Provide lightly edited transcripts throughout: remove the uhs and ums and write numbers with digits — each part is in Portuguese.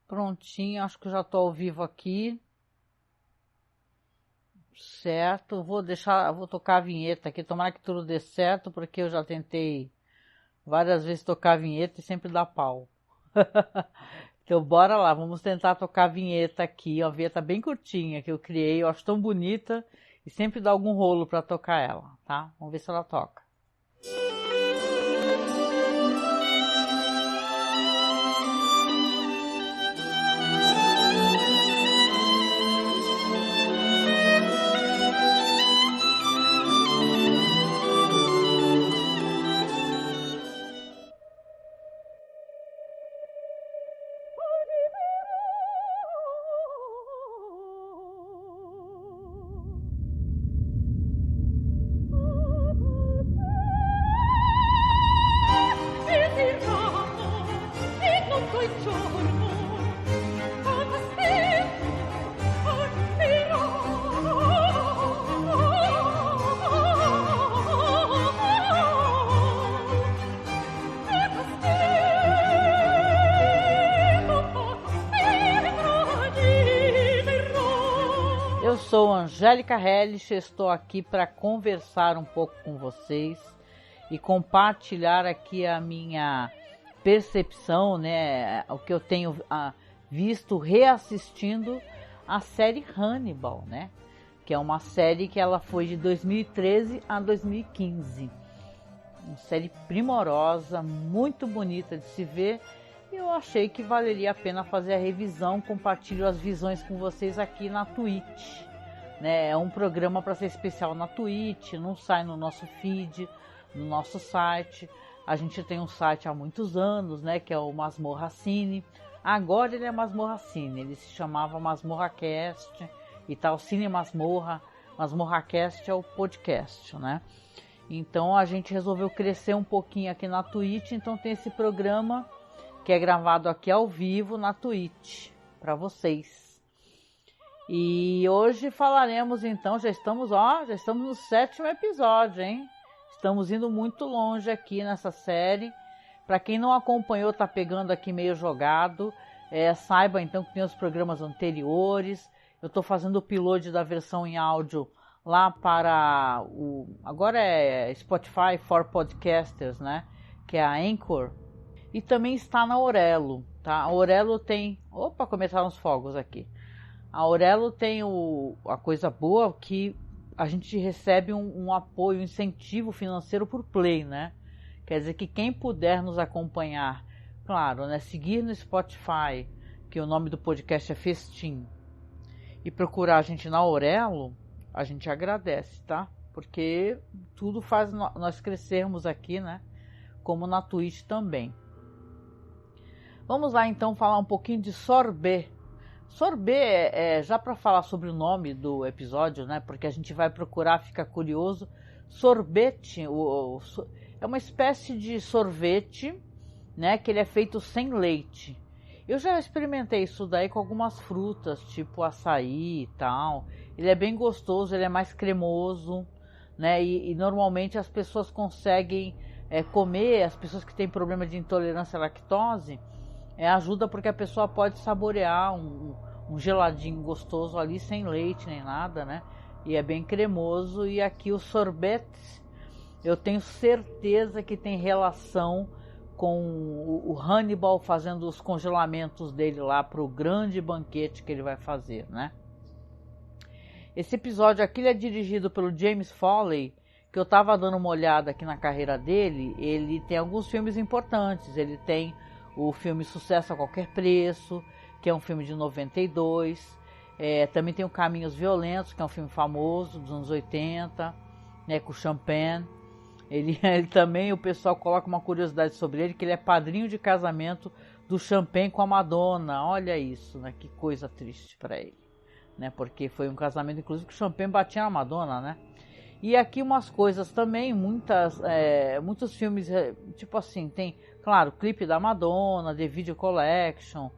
Prontinho, acho que eu já estou ao vivo aqui. Certo, vou tocar a vinheta aqui, tomara que tudo dê certo, porque eu já tentei várias vezes tocar a vinheta e sempre dá pau. Então bora lá, vamos tentar tocar a vinheta aqui, uma vinheta bem curtinha que eu criei, eu acho tão bonita e sempre dá algum rolo para tocar ela, tá? Vamos ver se ela toca. Eu sou Angélica Hellish, estou aqui para conversar um pouco com vocês e compartilhar aqui a minha percepção, né, o que eu tenho visto reassistindo a série Hannibal, né, que é uma série que ela foi de 2013 a 2015. Uma série primorosa, muito bonita de se ver. E eu achei que valeria a pena fazer a revisão, compartilho as visões com vocês aqui na Twitch. Né? É um programa para ser especial na Twitch, não sai no nosso feed, no nosso site. A gente tem um site há muitos anos, né, que é o Masmorra Cine. Agora ele é Masmorra Cine, ele se chamava MasmorraCast e tal, Cine Masmorra. MasmorraCast é o podcast, né? Então a gente resolveu crescer um pouquinho aqui na Twitch, então tem esse programa que é gravado aqui ao vivo na Twitch, para vocês. E hoje falaremos então, já estamos no 7º episódio, hein? Estamos indo muito longe aqui nessa série. Para quem não acompanhou, tá pegando aqui meio jogado. Saiba então que tem os programas anteriores. Eu estou fazendo o upload da versão em áudio lá para agora é Spotify for Podcasters, né? Que é a Anchor. E também está na Aurelo, tá? A Aurelo tem... Opa, começaram os fogos aqui. A Aurelo tem a coisa boa que a gente recebe um apoio, um incentivo financeiro por play, né? Quer dizer que quem puder nos acompanhar, claro, né? Seguir no Spotify, que o nome do podcast é Festim, e procurar a gente na Aurelo, a gente agradece, tá? Porque tudo faz nós crescermos aqui, né? Como na Twitch também. Vamos lá então falar um pouquinho de Sorbet. Sorbet, já para falar sobre o nome do episódio, né? Porque a gente vai procurar, fica curioso. Sorvete é uma espécie de sorvete, né? Que ele é feito sem leite. Eu já experimentei isso daí com algumas frutas, tipo açaí e tal. Ele é bem gostoso, ele é mais cremoso, né? E normalmente as pessoas conseguem comer, as pessoas que têm problema de intolerância à lactose, ajuda porque a pessoa pode saborear um geladinho gostoso ali, sem leite nem nada, né? E é bem cremoso. E aqui o sorbet, eu tenho certeza que tem relação com o Hannibal fazendo os congelamentos dele lá para o grande banquete que ele vai fazer, né? Esse episódio aqui é dirigido pelo James Foley, que eu estava dando uma olhada aqui na carreira dele. Ele tem alguns filmes importantes, ele tem o filme Sucesso a Qualquer Preço, que é um filme de 92. Também tem o Caminhos Violentos, que é um filme famoso dos anos 80, né, com o Champagne. Ele também, o pessoal coloca uma curiosidade sobre ele, que ele é padrinho de casamento do Champagne com a Madonna. Olha isso, né, que coisa triste para ele, né, porque foi um casamento, inclusive, que o Champagne batia na Madonna, né. E aqui umas coisas também, muitos filmes, tipo assim, tem, claro, clipe da Madonna, The Video Collection,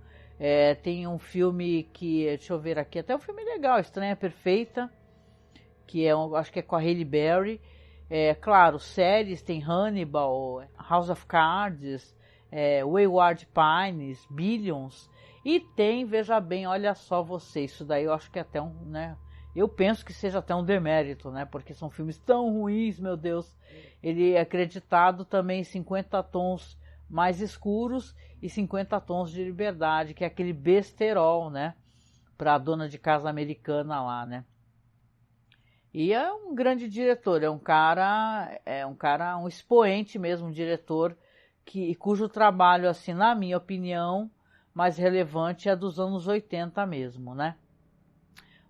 tem um filme que, deixa eu ver aqui, até um filme legal, Estranha Perfeita, que acho que é com a Halle Berry. Claro, séries, tem Hannibal, House of Cards, Wayward Pines, Billions. E tem, veja bem, olha só você, isso daí eu acho que é até né? Eu penso que seja até um demérito, né? Porque são filmes tão ruins, meu Deus. Ele é acreditado também em 50 tons mais escuros e 50 tons de liberdade, que é aquele besterol, né? Para a dona de casa americana lá, né? E é um grande diretor, um expoente mesmo, um diretor cujo trabalho, assim, na minha opinião, mais relevante é dos anos 80 mesmo, né?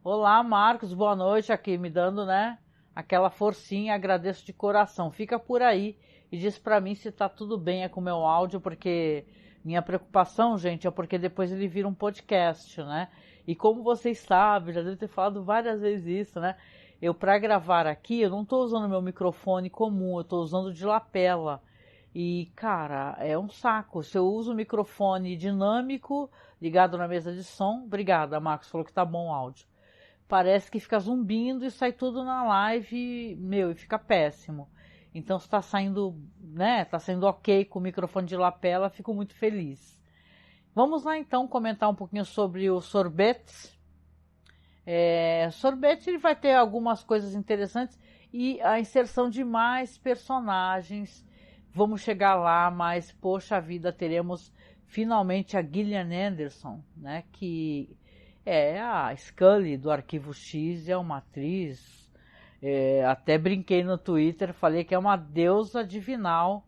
Olá, Marcos, boa noite, aqui me dando, né, aquela forcinha, agradeço de coração. Fica por aí e diz pra mim se tá tudo bem com o meu áudio, porque minha preocupação, gente, é porque depois ele vira um podcast, né? E como vocês sabem, já devo ter falado várias vezes isso, né? Eu, para gravar aqui, eu não estou usando meu microfone comum, eu estou usando de lapela. E, cara, é um saco. Se eu uso o microfone dinâmico, ligado na mesa de som, obrigada, Marcos, falou que tá bom o áudio. Parece que fica zumbindo e sai tudo na live, meu, e fica péssimo. Então, se tá saindo, né, tá saindo ok com o microfone de lapela, fico muito feliz. Vamos lá, então, comentar um pouquinho sobre o Sorbetes. Sorbetes, ele vai ter algumas coisas interessantes e a inserção de mais personagens. Vamos chegar lá, mas, poxa vida, teremos finalmente a Gillian Anderson, né, que é a Scully do Arquivo X, é uma atriz, até brinquei no Twitter, falei que é uma deusa divinal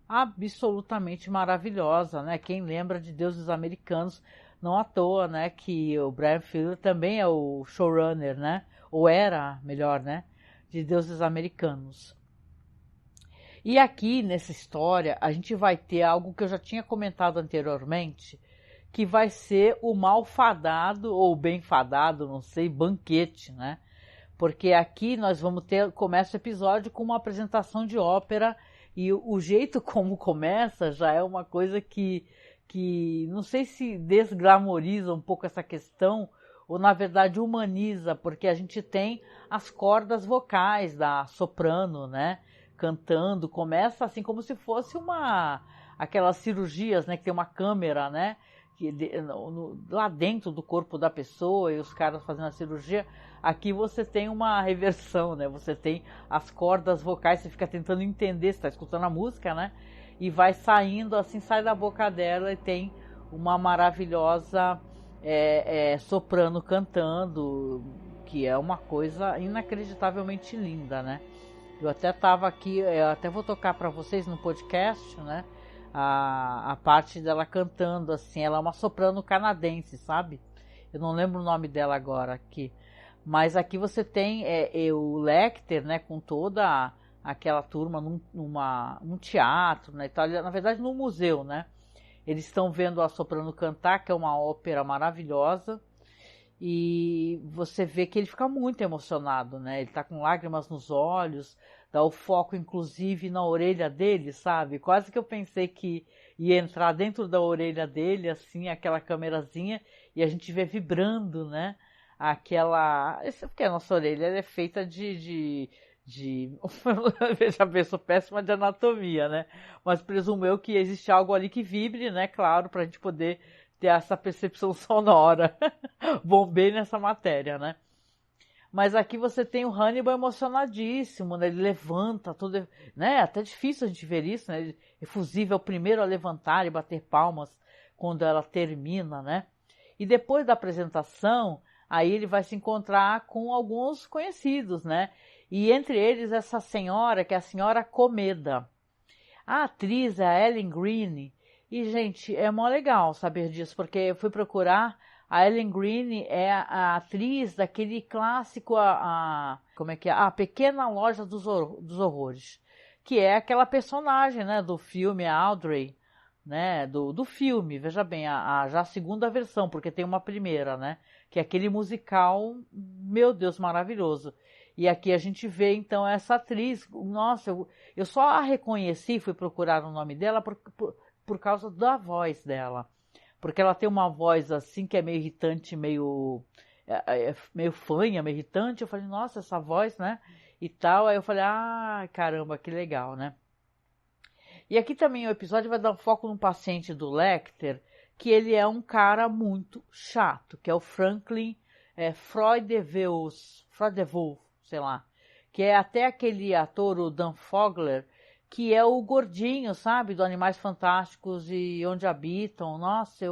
absolutamente maravilhosa, né? Quem lembra de Deuses Americanos, não à toa, né? Que o Bryan Fuller também é o showrunner, né? Ou era, melhor, né? De Deuses Americanos. E aqui nessa história a gente vai ter algo que eu já tinha comentado anteriormente, que vai ser o malfadado ou bem fadado, não sei, banquete, né? Porque aqui nós vamos ter, começa o episódio com uma apresentação de ópera e o jeito como começa já é uma coisa que não sei se desglamoriza um pouco essa questão ou na verdade humaniza, porque a gente tem as cordas vocais da soprano, né? Cantando, começa assim como se fosse aquelas cirurgias, né? Que tem uma câmera, né? Lá dentro do corpo da pessoa e os caras fazendo a cirurgia, aqui você tem uma reversão, né? Você tem as cordas vocais, você fica tentando entender, você está escutando a música, né? E vai saindo, assim, sai da boca dela e tem uma maravilhosa soprano cantando, que é uma coisa inacreditavelmente linda, né? Eu até estava aqui, eu até vou tocar para vocês no podcast, né? A parte dela cantando, assim, ela é uma soprano canadense, sabe? Eu não lembro o nome dela agora aqui. Mas aqui você tem o Lecter, né, com toda aquela turma num teatro, né, Itália, na verdade num museu, né? Eles estão vendo a soprano cantar, que é uma ópera maravilhosa, e você vê que ele fica muito emocionado, né? Ele tá com lágrimas nos olhos, dá o foco inclusive na orelha dele, sabe? Quase que eu pensei que ia entrar dentro da orelha dele, assim, aquela câmerazinha, e a gente vê vibrando, né? Porque a nossa orelha ela é feita de veja bem, sou péssima de anatomia, né? Mas presumo eu que existe algo ali que vibre, né? Claro, pra gente poder ter essa percepção sonora. Bombei nessa matéria, né? Mas aqui você tem o Hannibal emocionadíssimo, né? Ele levanta, tudo, né? Até difícil a gente ver isso, né? Ele é efusivo, é o primeiro a levantar e bater palmas quando ela termina, né? E depois da apresentação, aí ele vai se encontrar com alguns conhecidos, né? E entre eles essa senhora, que é a senhora Comeda. A atriz é a Ellen Greene. E, gente, é mó legal saber disso, porque eu fui procurar. A Ellen Greene é a atriz daquele clássico, como é que é? A Pequena Loja dos Horrores, que é aquela personagem, né, do filme Audrey, né, do filme, veja bem, já a segunda versão, porque tem uma primeira, né, que é aquele musical, meu Deus, maravilhoso. E aqui a gente vê, então, essa atriz, nossa, eu só a reconheci, fui procurar o nome dela por causa da voz dela. Porque ela tem uma voz assim que é meio irritante, meio fanha, meio irritante. Eu falei, nossa, essa voz, né? E tal. Aí eu falei, caramba, que legal, né? E aqui também o episódio vai dar um foco num paciente do Lecter, que ele é um cara muito chato, que é o Franklin Freudevous, sei lá, que é até aquele ator, o Dan Fogler, que é o gordinho, sabe, do Animais Fantásticos e Onde Habitam. Nossa,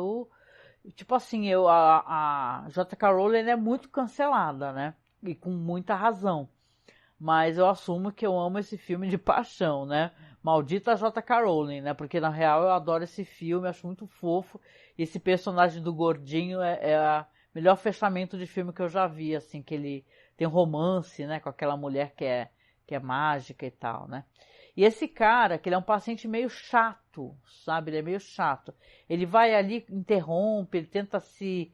tipo assim, a J.K. Rowling é muito cancelada, né, e com muita razão. Mas eu assumo que eu amo esse filme de paixão, né? Maldita J.K. Rowling, né? Porque na real eu adoro esse filme, acho muito fofo. E esse personagem do gordinho é o melhor fechamento de filme que eu já vi, assim, que ele tem um romance, né? Com aquela mulher que é mágica e tal, né? E esse cara, que ele é um paciente meio chato, sabe? Ele é meio chato. Ele vai ali, interrompe, ele tenta se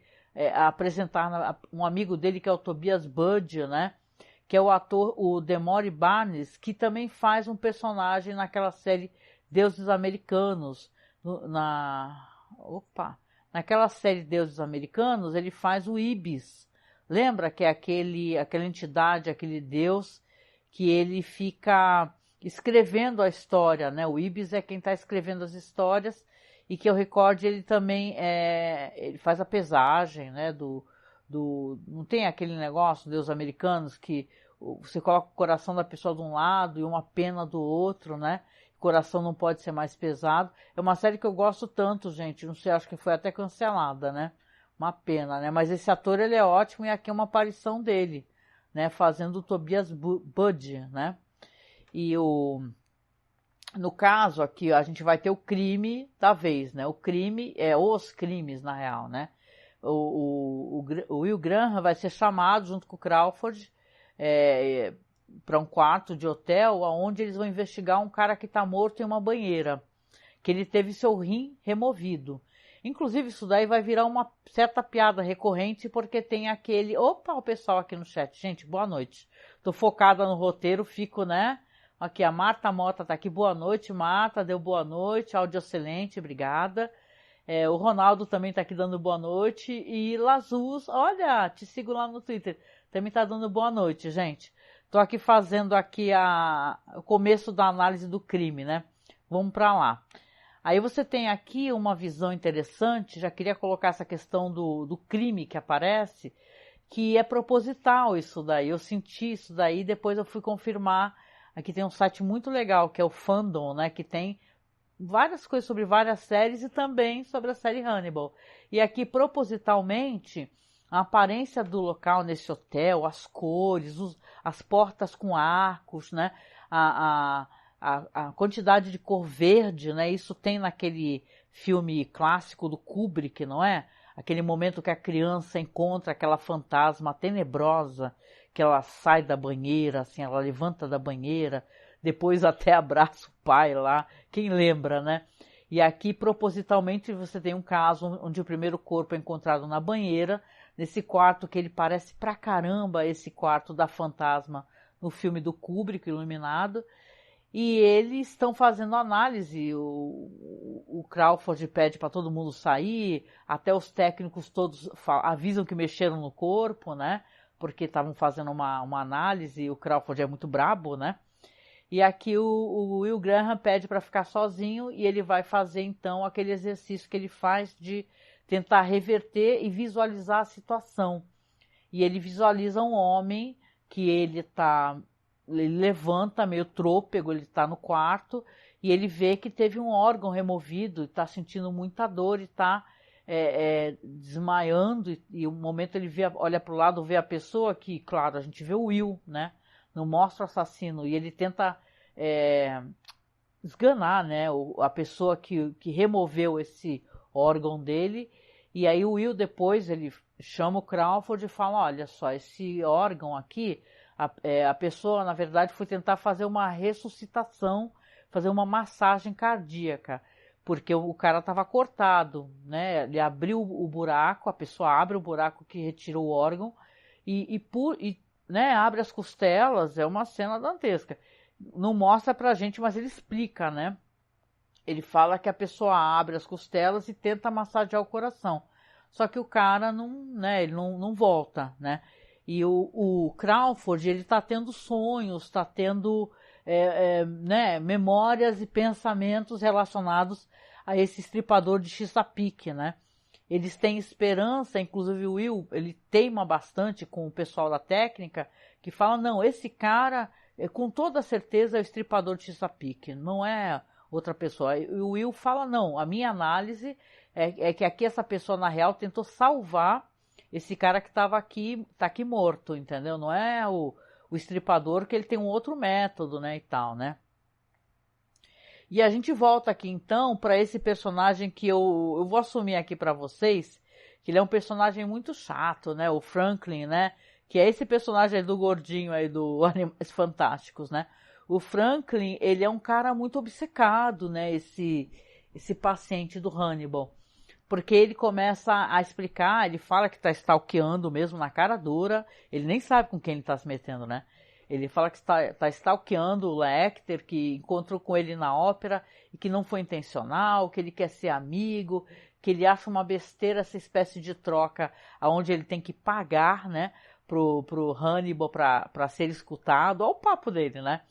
apresentar um amigo dele que é o Tobias Budge, né? Que é o ator, o Demore Barnes, que também faz um personagem naquela série Deuses Americanos. Naquela série Deuses Americanos, ele faz o Ibis. Lembra que é aquela entidade, aquele deus, que ele fica escrevendo a história, né? O Ibis é quem está escrevendo as histórias, e que eu recorde, ele também ele faz a pesagem, né? Não tem aquele negócio, Deus Americanos, que você coloca o coração da pessoa de um lado e uma pena do outro, né? O coração não pode ser mais pesado. É uma série que eu gosto tanto, gente. Não sei, acho que foi até cancelada, né? Uma pena, né? Mas esse ator, ele é ótimo, e aqui é uma aparição dele, né? Fazendo o Tobias Budge, né? E no caso aqui, a gente vai ter o crime da vez, né? O crime os crimes, na real, né? O Will Graham vai ser chamado junto com o Crawford para um quarto de hotel, onde eles vão investigar um cara que está morto em uma banheira, que ele teve seu rim removido. Inclusive, isso daí vai virar uma certa piada recorrente, porque tem aquele... Opa, o pessoal aqui no chat. Gente, boa noite. Tô focada no roteiro, fico, né? Aqui, a Marta Mota tá aqui. Boa noite, Marta. Deu boa noite. Áudio excelente, obrigada. O Ronaldo também tá aqui dando boa noite. E Lazus, olha, te sigo lá no Twitter. Também tá dando boa noite, gente. Tô aqui fazendo aqui o começo da análise do crime, né? Vamos para lá. Aí você tem aqui uma visão interessante, já queria colocar essa questão do crime que aparece, que é proposital isso daí. Eu senti isso daí, depois eu fui confirmar. Aqui tem um site muito legal, que é o Fandom, né? Que tem várias coisas sobre várias séries e também sobre a série Hannibal. E aqui, propositalmente, a aparência do local nesse hotel, as cores, as portas com arcos, né? A quantidade de cor verde, né? Isso tem naquele filme clássico do Kubrick, não é? Aquele momento que a criança encontra aquela fantasma tenebrosa, que ela sai da banheira, assim, ela levanta da banheira, depois até abraça o pai lá, quem lembra, né? E aqui, propositalmente, você tem um caso onde o primeiro corpo é encontrado na banheira, nesse quarto que ele parece pra caramba esse quarto da fantasma no filme do Kubrick, Iluminado, e eles estão fazendo análise, o Crawford pede para todo mundo sair, até os técnicos todos avisam que mexeram no corpo, né? Porque estavam fazendo uma análise, e o Crawford é muito brabo, né? E aqui o Will Graham pede para ficar sozinho, e ele vai fazer então aquele exercício que ele faz de tentar reverter e visualizar a situação. E ele visualiza um homem que ele levanta meio trôpego, ele está no quarto, e ele vê que teve um órgão removido, está sentindo muita dor e está desmaiando, e um momento ele olha para o lado, vê a pessoa que, claro, a gente vê o Will, né? Não mostra o assassino, e ele tenta esganar, né? A pessoa que removeu esse órgão dele, e aí o Will depois ele chama o Crawford e fala, olha só, esse órgão aqui, a pessoa, na verdade, foi tentar fazer uma ressuscitação, fazer uma massagem cardíaca, porque o cara estava cortado, né? Ele abriu o buraco, a pessoa abre o buraco que retirou o órgão né, abre as costelas, é uma cena dantesca. Não mostra pra gente, mas ele explica, né? Ele fala que a pessoa abre as costelas e tenta massagear o coração. Só que o cara ele não volta, né? E o Crawford, ele tá tendo sonhos, tá tendo né, memórias e pensamentos relacionados a esse estripador de Chesapeake, né? Eles têm esperança, inclusive o Will, ele teima bastante com o pessoal da técnica, que fala, não, esse cara, com toda certeza, é o estripador de Chesapeake, não é outra pessoa. E o Will fala, não, a minha análise é que aqui essa pessoa, na real, tentou salvar esse cara que tá aqui morto, entendeu? Não é o estripador, que ele tem um outro método, né, e tal, né? E a gente volta aqui então para esse personagem que eu vou assumir aqui para vocês, que ele é um personagem muito chato, né? O Franklin, né? Que é esse personagem aí do gordinho aí do Animais Fantásticos, né? O Franklin, ele é um cara muito obcecado, né? Esse paciente do Hannibal. Porque ele começa a explicar, ele fala que está stalkeando mesmo na cara dura, ele nem sabe com quem ele está se metendo, né? Ele fala que está stalkeando o Lecter, que encontrou com ele na ópera e que não foi intencional, que ele quer ser amigo, que ele acha uma besteira essa espécie de troca onde ele tem que pagar, né, pro Hannibal para ser escutado. Olha o papo dele, né?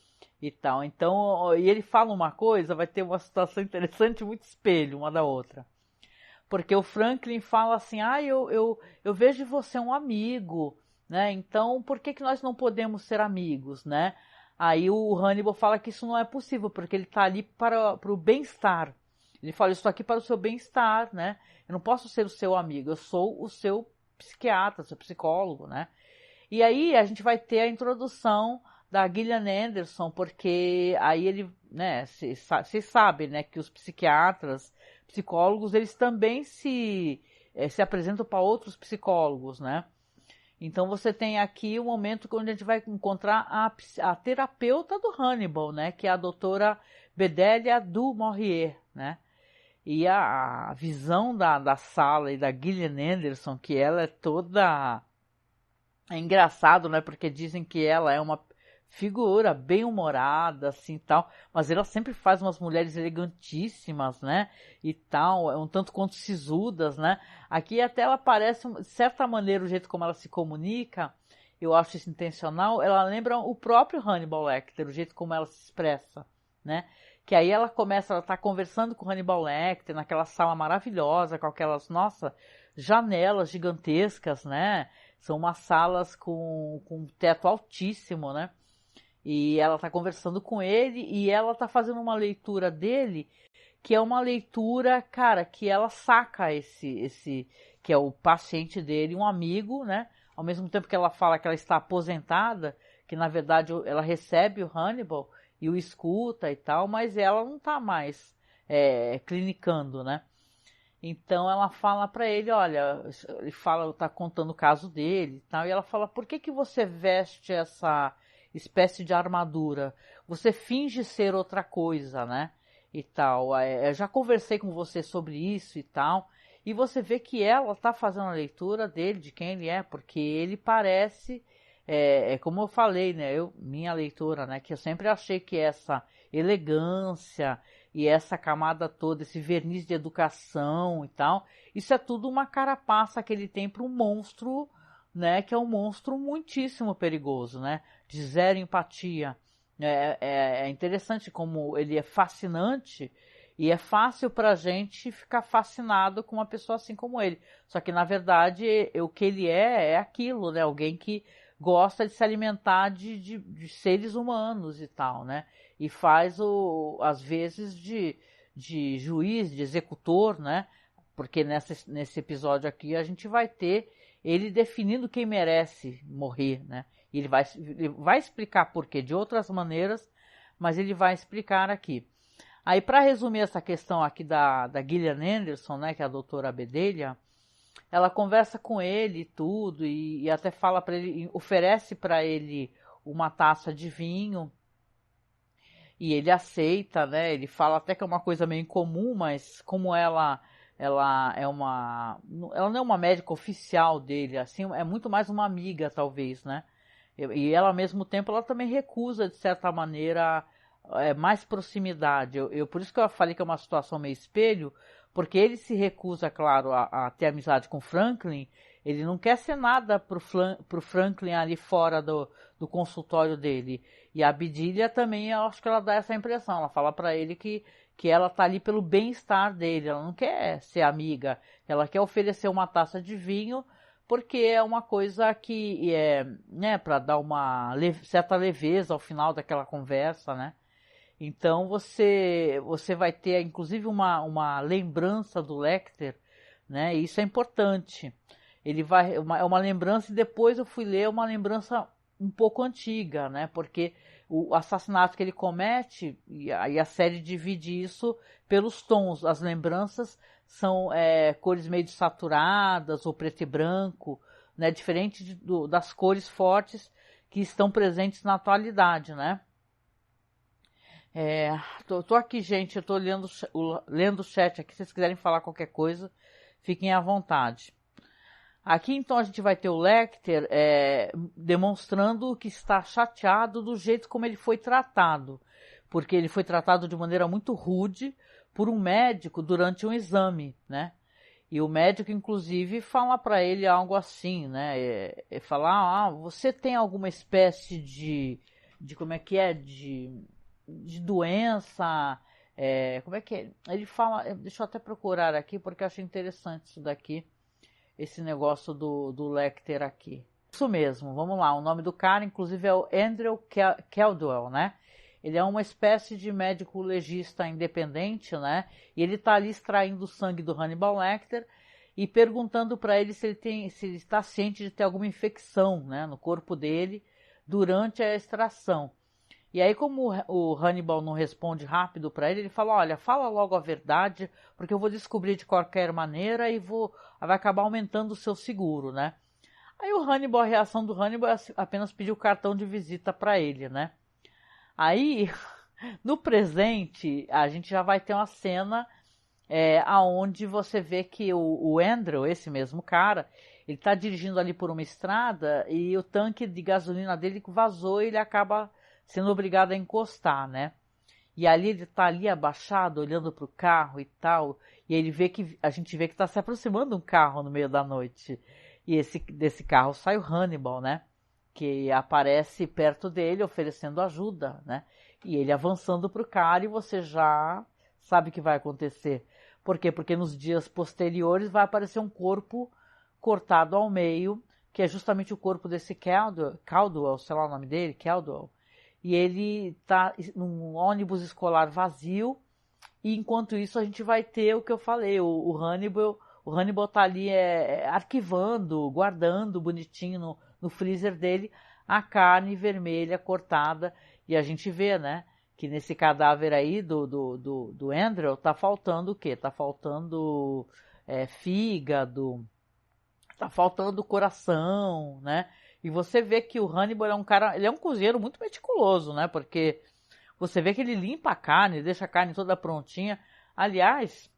E tal. Então, e ele fala uma coisa, vai ter uma situação interessante, muito espelho uma da outra. Porque o Franklin fala assim, eu vejo você um amigo, né? Então, por que nós não podemos ser amigos, né? Aí o Hannibal fala que isso não é possível, porque ele está ali para o bem-estar. Ele fala, eu estou aqui para o seu bem-estar, né? Eu não posso ser o seu amigo, eu sou o seu psiquiatra, seu psicólogo, né? E aí a gente vai ter a introdução da Gillian Anderson, porque aí ele, né, vocês sabem, né, que os psicólogos, eles também se apresentam para outros psicólogos, né? Então você tem aqui o momento onde a gente vai encontrar a terapeuta do Hannibal, né? Que é a doutora Bedelia du Maurier, né? E a visão da sala e da Gillian Anderson, que ela é toda... É engraçado, né? Porque dizem que ela é uma figura bem humorada, assim, tal, mas ela sempre faz umas mulheres elegantíssimas, né, e tal, um tanto quanto sisudas, né, aqui até ela parece, de certa maneira, o jeito como ela se comunica, eu acho isso intencional, ela lembra o próprio Hannibal Lecter, o jeito como ela se expressa, né, que aí ela tá conversando com o Hannibal Lecter naquela sala maravilhosa, com aquelas, nossa, janelas gigantescas, né, são umas salas com teto altíssimo, né, e ela está conversando com ele e ela está fazendo uma leitura dele, que é uma leitura, cara, que ela saca esse que é o paciente dele, um amigo, né? Ao mesmo tempo que ela fala que ela está aposentada, que na verdade ela recebe o Hannibal e o escuta e tal, mas ela não está mais clinicando, né? Então ela fala para ele, olha, ele fala, tá contando o caso dele e tal, e ela fala, por que você veste essa espécie de armadura? Você finge ser outra coisa, né? E tal. Eu já conversei com você sobre isso e tal. E você vê que ela tá fazendo a leitura dele, de quem ele é, porque ele parece, como eu falei, né? Minha leitura, né? Que eu sempre achei que essa elegância e essa camada toda, esse verniz de educação e tal, isso é tudo uma carapaça que ele tem para um monstro, né, que é um monstro muitíssimo perigoso, né, de zero empatia. É interessante como ele é fascinante e é fácil para a gente ficar fascinado com uma pessoa assim como ele. Só que, na verdade, o que ele é aquilo, né, alguém que gosta de se alimentar de seres humanos e tal, né, e faz, às vezes, de juiz, de executor, né, porque nesse episódio aqui a gente vai ter ele definindo quem merece morrer, né? E ele vai explicar por quê de outras maneiras, mas ele vai explicar aqui. Aí, para resumir essa questão aqui da Gillian Anderson, né, que é a doutora Bedelia, ela conversa com ele e tudo, e até fala para ele, oferece para ele uma taça de vinho, e ele aceita, né? Ele fala até que é uma coisa meio incomum, mas como ela não é uma médica oficial dele, assim, é muito mais uma amiga, talvez, né? E ela, ao mesmo tempo, ela também recusa, de certa maneira, mais proximidade. Por isso que eu falei que é uma situação meio espelho, porque ele se recusa, claro, a ter amizade com Franklin. Ele não quer ser nada pro Franklin ali fora do consultório dele. E a Bedelia também, eu acho que ela dá essa impressão. Ela fala para ele que que ela tá ali pelo bem-estar dele, ela não quer ser amiga, ela quer oferecer uma taça de vinho, porque é uma coisa que é, né, para dar uma certa leveza ao final daquela conversa, né? Então você vai ter inclusive uma lembrança do Lecter, né? E isso é importante. Ele vai é uma lembrança e depois eu fui ler uma lembrança um pouco antiga, né? Porque o assassinato que ele comete e aí a série divide isso pelos tons. As lembranças são cores meio saturadas ou preto e branco, né? Diferente das cores fortes que estão presentes na atualidade, né? Tô aqui, gente, eu tô lendo o chat aqui, se vocês quiserem falar qualquer coisa, fiquem à vontade. Aqui, então, a gente vai ter o Lecter demonstrando que está chateado do jeito como ele foi tratado, porque ele foi tratado de maneira muito rude por um médico durante um exame, né? E o médico, inclusive, fala para ele algo assim, né? Falar, você tem alguma espécie de como é que é, de doença, como é que é? Ele fala, deixa eu até procurar aqui, porque eu achei interessante isso daqui, esse negócio do Lecter aqui. Isso mesmo, vamos lá, o nome do cara, inclusive, é o Andrew Caldwell, né? Ele é uma espécie de médico legista independente, né? E ele tá ali extraindo o sangue do Hannibal Lecter e perguntando para ele se ele está ciente de ter alguma infecção, né, no corpo dele durante a extração. E aí, como o Hannibal não responde rápido para ele, ele fala, olha, fala logo a verdade, porque eu vou descobrir de qualquer maneira e vai acabar aumentando o seu seguro, né? Aí o Hannibal, a reação do Hannibal é apenas pedir o cartão de visita para ele, né? Aí, no presente, a gente já vai ter uma cena aonde você vê que o Andrew, esse mesmo cara, ele tá dirigindo ali por uma estrada e o tanque de gasolina dele vazou e ele acaba sendo obrigado a encostar, né? E ali ele tá ali abaixado, olhando pro carro e tal, e a gente vê que tá se aproximando um carro no meio da noite. E desse carro sai o Hannibal, né? Que aparece perto dele oferecendo ajuda, né? E ele avançando pro cara e você já sabe o que vai acontecer. Por quê? Porque nos dias posteriores vai aparecer um corpo cortado ao meio, que é justamente o corpo desse Caldwell, sei lá o nome dele, Caldwell. E ele tá num ônibus escolar vazio, e enquanto isso a gente vai ter o que eu falei, o Hannibal tá ali arquivando, guardando bonitinho no freezer dele a carne vermelha cortada, e a gente vê, né, que nesse cadáver aí do Andrew tá faltando o quê? Tá faltando fígado, tá faltando coração, né? E você vê que o Hannibal é um cara, ele é um cozinheiro muito meticuloso, né? Porque você vê que ele limpa a carne, deixa a carne toda prontinha. Aliás,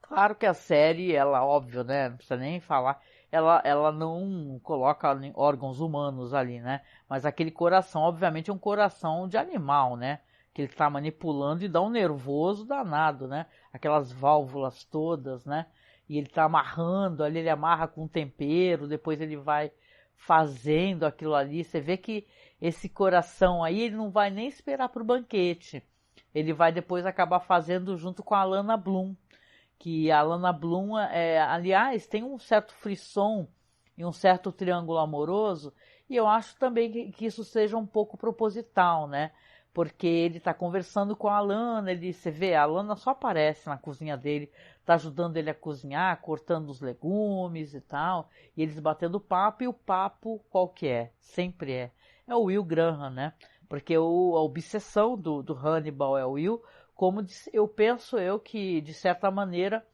claro que a série, ela, óbvio, né? Não precisa nem falar, ela não coloca órgãos humanos ali, né? Mas aquele coração, obviamente, é um coração de animal, né? Que ele tá manipulando e dá um nervoso danado, né? Aquelas válvulas todas, né? E ele tá amarrando ali, ele amarra com tempero, depois ele vai fazendo aquilo ali. Você vê que esse coração aí, ele não vai nem esperar pro banquete. Ele vai depois acabar fazendo junto com a Lana Bloom. Que a Lana Bloom, aliás, tem um certo frisson e um certo triângulo amoroso. E eu acho também que isso seja um pouco proposital, né? Porque ele está conversando com a Lana, você vê, a Lana só aparece na cozinha dele, está ajudando ele a cozinhar, cortando os legumes e tal, e eles batendo papo, e o papo qual que é? Sempre é o Will Graham, né? Porque a obsessão do Hannibal é o Will, como eu penso que, de certa maneira,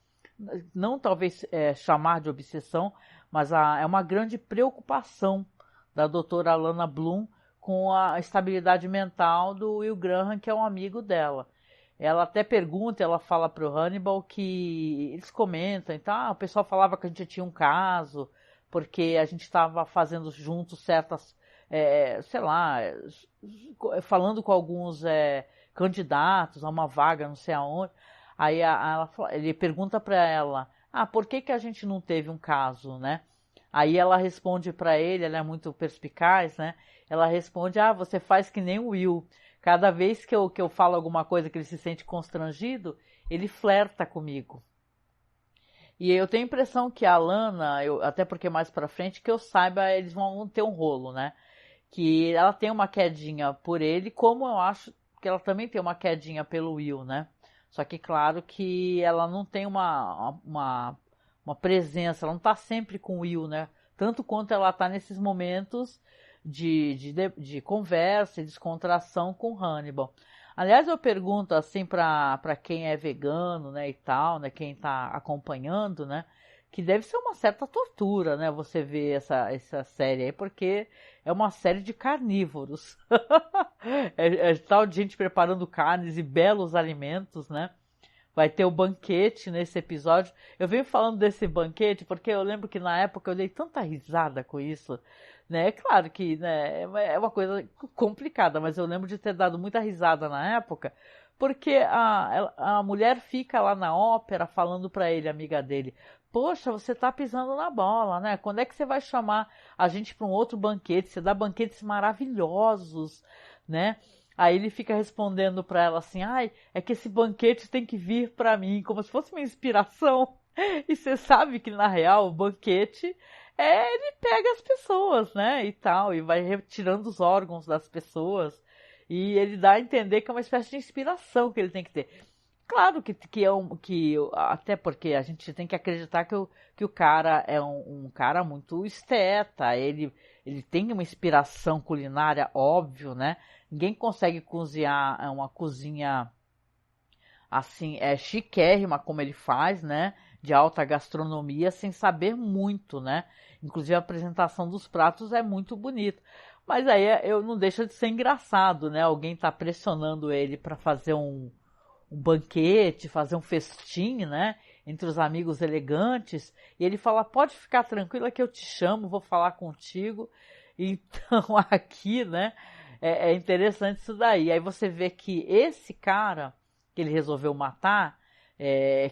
não talvez chamar de obsessão, mas é uma grande preocupação da doutora Lana Bloom com a estabilidade mental do Will Graham, que é um amigo dela. Ela até pergunta, ela fala pro Hannibal que eles comentam, então, o pessoal falava que a gente tinha um caso, porque a gente estava fazendo juntos certas, sei lá, falando com alguns candidatos a uma vaga, não sei aonde. Aí ele pergunta para ela, por que a gente não teve um caso, né? Aí ela responde para ele, ela é muito perspicaz, né? Ela responde, você faz que nem o Will. Cada vez que eu falo alguma coisa que ele se sente constrangido, ele flerta comigo. E eu tenho a impressão que a Lana, até porque mais pra frente, que eu saiba, eles vão ter um rolo, né? Que ela tem uma quedinha por ele, como eu acho que ela também tem uma quedinha pelo Will, né? Só que claro que ela não tem uma presença, ela não tá sempre com o Will, né? Tanto quanto ela tá nesses momentos de conversa e descontração com Hannibal. Aliás, eu pergunto assim para quem é vegano, né, e tal, né, quem tá acompanhando, né, que deve ser uma certa tortura, né, você ver essa série aí, porque é uma série de carnívoros. É tal de gente preparando carnes e belos alimentos, né? Vai ter o banquete nesse episódio. Eu venho falando desse banquete porque eu lembro que na época eu dei tanta risada com isso, né? É claro que, né, é uma coisa complicada, mas eu lembro de ter dado muita risada na época, porque a mulher fica lá na ópera falando pra ele, amiga dele, poxa, você tá pisando na bola, né? Quando é que você vai chamar a gente para um outro banquete? Você dá banquetes maravilhosos, né? Aí ele fica respondendo pra ela assim, ai, é que esse banquete tem que vir pra mim, como se fosse uma inspiração. E você sabe que na real o banquete ele pega as pessoas, né, e tal, e vai retirando os órgãos das pessoas. E ele dá a entender que é uma espécie de inspiração que ele tem que ter. Claro que até porque a gente tem que acreditar que o cara é um cara muito esteta, ele tem uma inspiração culinária, óbvio, né? Ninguém consegue cozinhar uma cozinha assim, chiquérrima como ele faz, né? De alta gastronomia, sem saber muito, né? Inclusive a apresentação dos pratos é muito bonita. Mas aí eu não deixa de ser engraçado, né? Alguém tá pressionando ele para fazer um banquete, fazer um festim, né? Entre os amigos elegantes. E ele fala, pode ficar tranquila que eu te chamo, vou falar contigo. Então aqui, né? É interessante isso daí. Aí você vê que esse cara que ele resolveu matar,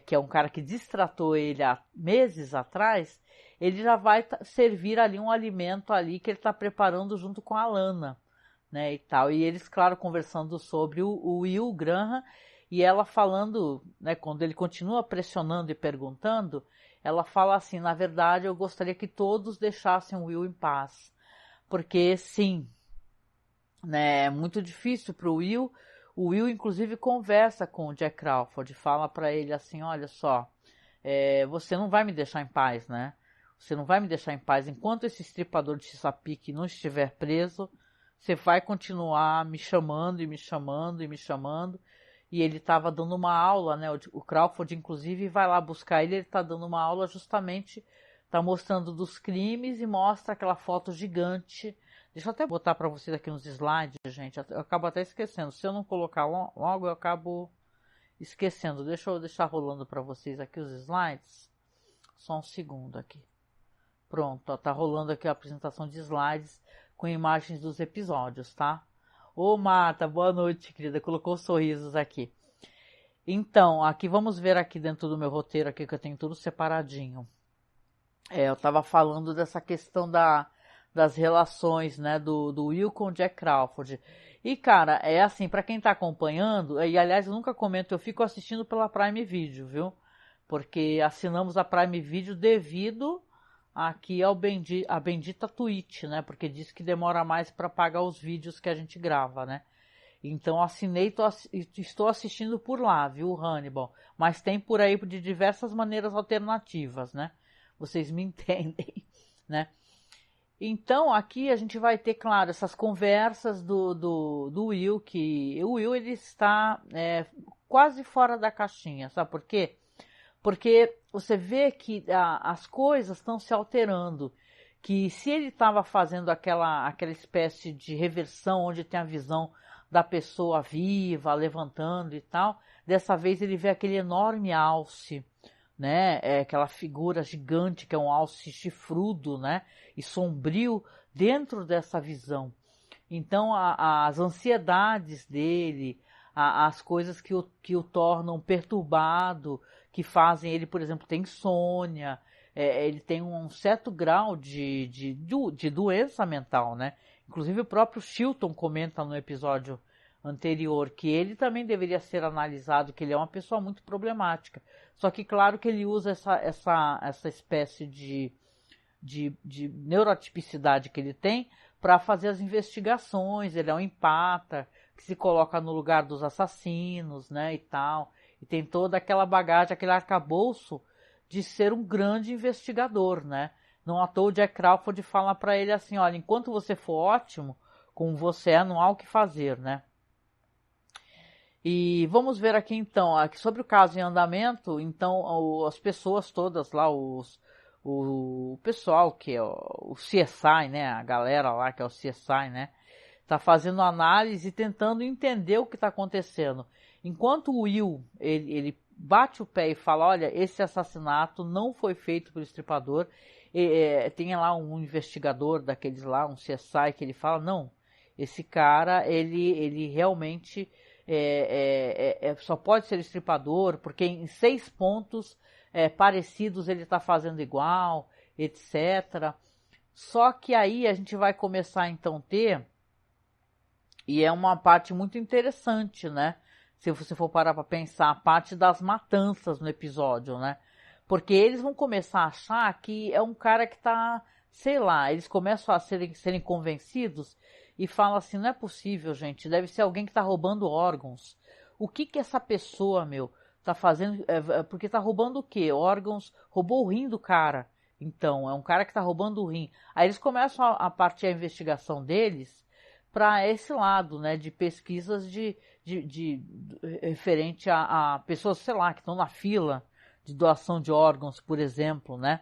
que é um cara que destratou ele há meses atrás, ele já vai servir ali um alimento ali que ele está preparando junto com a Lana, né, e tal. E eles, claro, conversando sobre o Will Graham, e ela falando, né, quando ele continua pressionando e perguntando, ela fala assim, na verdade eu gostaria que todos deixassem o Will em paz, porque sim, né, é muito difícil para o Will. O Will inclusive conversa com o Jack Crawford, fala para ele assim, olha só, você não vai me deixar em paz, né? Você não vai me deixar em paz enquanto esse estripador de Chesapeake não estiver preso. Você vai continuar me chamando e me chamando e me chamando. E ele estava dando uma aula, né? O Crawford inclusive vai lá buscar ele. Ele está dando uma aula justamente, está mostrando dos crimes e mostra aquela foto gigante. Deixa eu até botar para vocês aqui nos slides, gente. Eu acabo até esquecendo. Se eu não colocar logo, eu acabo esquecendo. Deixa eu deixar rolando para vocês aqui os slides. Só um segundo aqui. Pronto, ó, tá rolando aqui a apresentação de slides com imagens dos episódios, tá? Ô Marta, boa noite, querida. Colocou sorrisos aqui. Então, aqui vamos ver aqui dentro do meu roteiro aqui, que eu tenho tudo separadinho. Eu tava falando dessa questão das relações, né, do Will com o Jack Crawford. E, cara, é assim, pra quem tá acompanhando, e aliás, eu nunca comento, eu fico assistindo pela Prime Video, viu? Porque assinamos a Prime Video devido aqui a bendita Twitch, né? Porque diz que demora mais para pagar os vídeos que a gente grava, né? Então assinei e estou assistindo por lá, viu, Hannibal? Mas tem por aí de diversas maneiras alternativas, né? Vocês me entendem, né? Então aqui a gente vai ter, claro, essas conversas do Will, que o Will ele está quase fora da caixinha, sabe por quê? Porque você vê que as coisas estão se alterando, que se ele estava fazendo aquela espécie de reversão onde tem a visão da pessoa viva, levantando e tal, dessa vez ele vê aquele enorme alce, né? Aquela figura gigante que é um alce chifrudo, né? E sombrio dentro dessa visão. Então as ansiedades dele, as coisas que o tornam perturbado, que fazem ele, por exemplo, ter insônia, ele tem um certo grau de doença mental, né? Inclusive o próprio Chilton comenta no episódio anterior, que ele também deveria ser analisado, que ele é uma pessoa muito problemática. Só que claro que ele usa essa espécie de neurotipicidade que ele tem para fazer as investigações. Ele é um empata, que se coloca no lugar dos assassinos, né, e tal. E tem toda aquela bagagem, aquele arcabouço de ser um grande investigador, né. Não à toa o Jack Crawford fala para ele assim, olha, enquanto você for ótimo, como você é, não há o que fazer, né. E vamos ver aqui então, aqui sobre o caso em andamento. Então as pessoas todas lá, o pessoal que é o CSI, né, a galera lá que é o CSI, né, tá fazendo análise e tentando entender o que está acontecendo. Enquanto o Will, ele bate o pé e fala, olha, esse assassinato não foi feito pelo Estripador. Tem lá um investigador daqueles lá, um CSI, que ele fala, não, esse cara, ele realmente só pode ser Estripador, porque em 6 pontos parecidos ele está fazendo igual, etc. Só que aí a gente vai começar então a ter, e é uma parte muito interessante, né? Se você for parar para pensar, a parte das matanças no episódio, né? Porque eles vão começar a achar que é um cara que tá, sei lá, eles começam a serem convencidos e falam assim, não é possível, gente, deve ser alguém que tá roubando órgãos. O que essa pessoa, tá fazendo? Porque tá roubando o quê? Órgãos, roubou o rim do cara. Então, é um cara que tá roubando o rim. Aí eles começam a partir a investigação deles para esse lado, né, de pesquisas de referente a pessoas, sei lá, que estão na fila de doação de órgãos, por exemplo, né?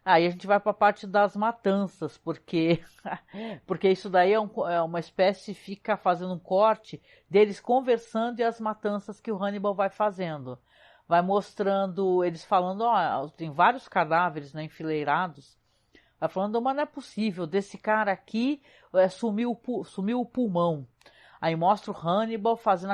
Aí a gente vai para a parte das matanças, porque isso daí é uma espécie, fica fazendo um corte deles conversando e as matanças que o Hannibal vai fazendo. Vai mostrando, eles falando, ó, tem vários cadáveres, né, enfileirados. Vai falando, mas não é possível, desse cara aqui sumiu o pulmão. Aí mostra o Hannibal fazendo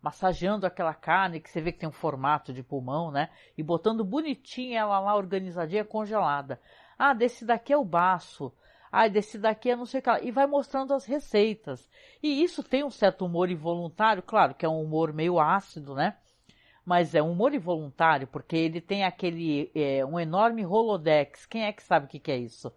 massageando aquela carne, que você vê que tem um formato de pulmão, né? E botando bonitinha ela lá, organizadinha, congelada. Ah, desse daqui é o baço. Ah, desse daqui é não sei o que lá. E vai mostrando as receitas. E isso tem um certo humor involuntário, claro que é um humor meio ácido, né? Mas é um humor involuntário, porque ele tem um enorme Rolodex. Quem é que sabe o que é isso?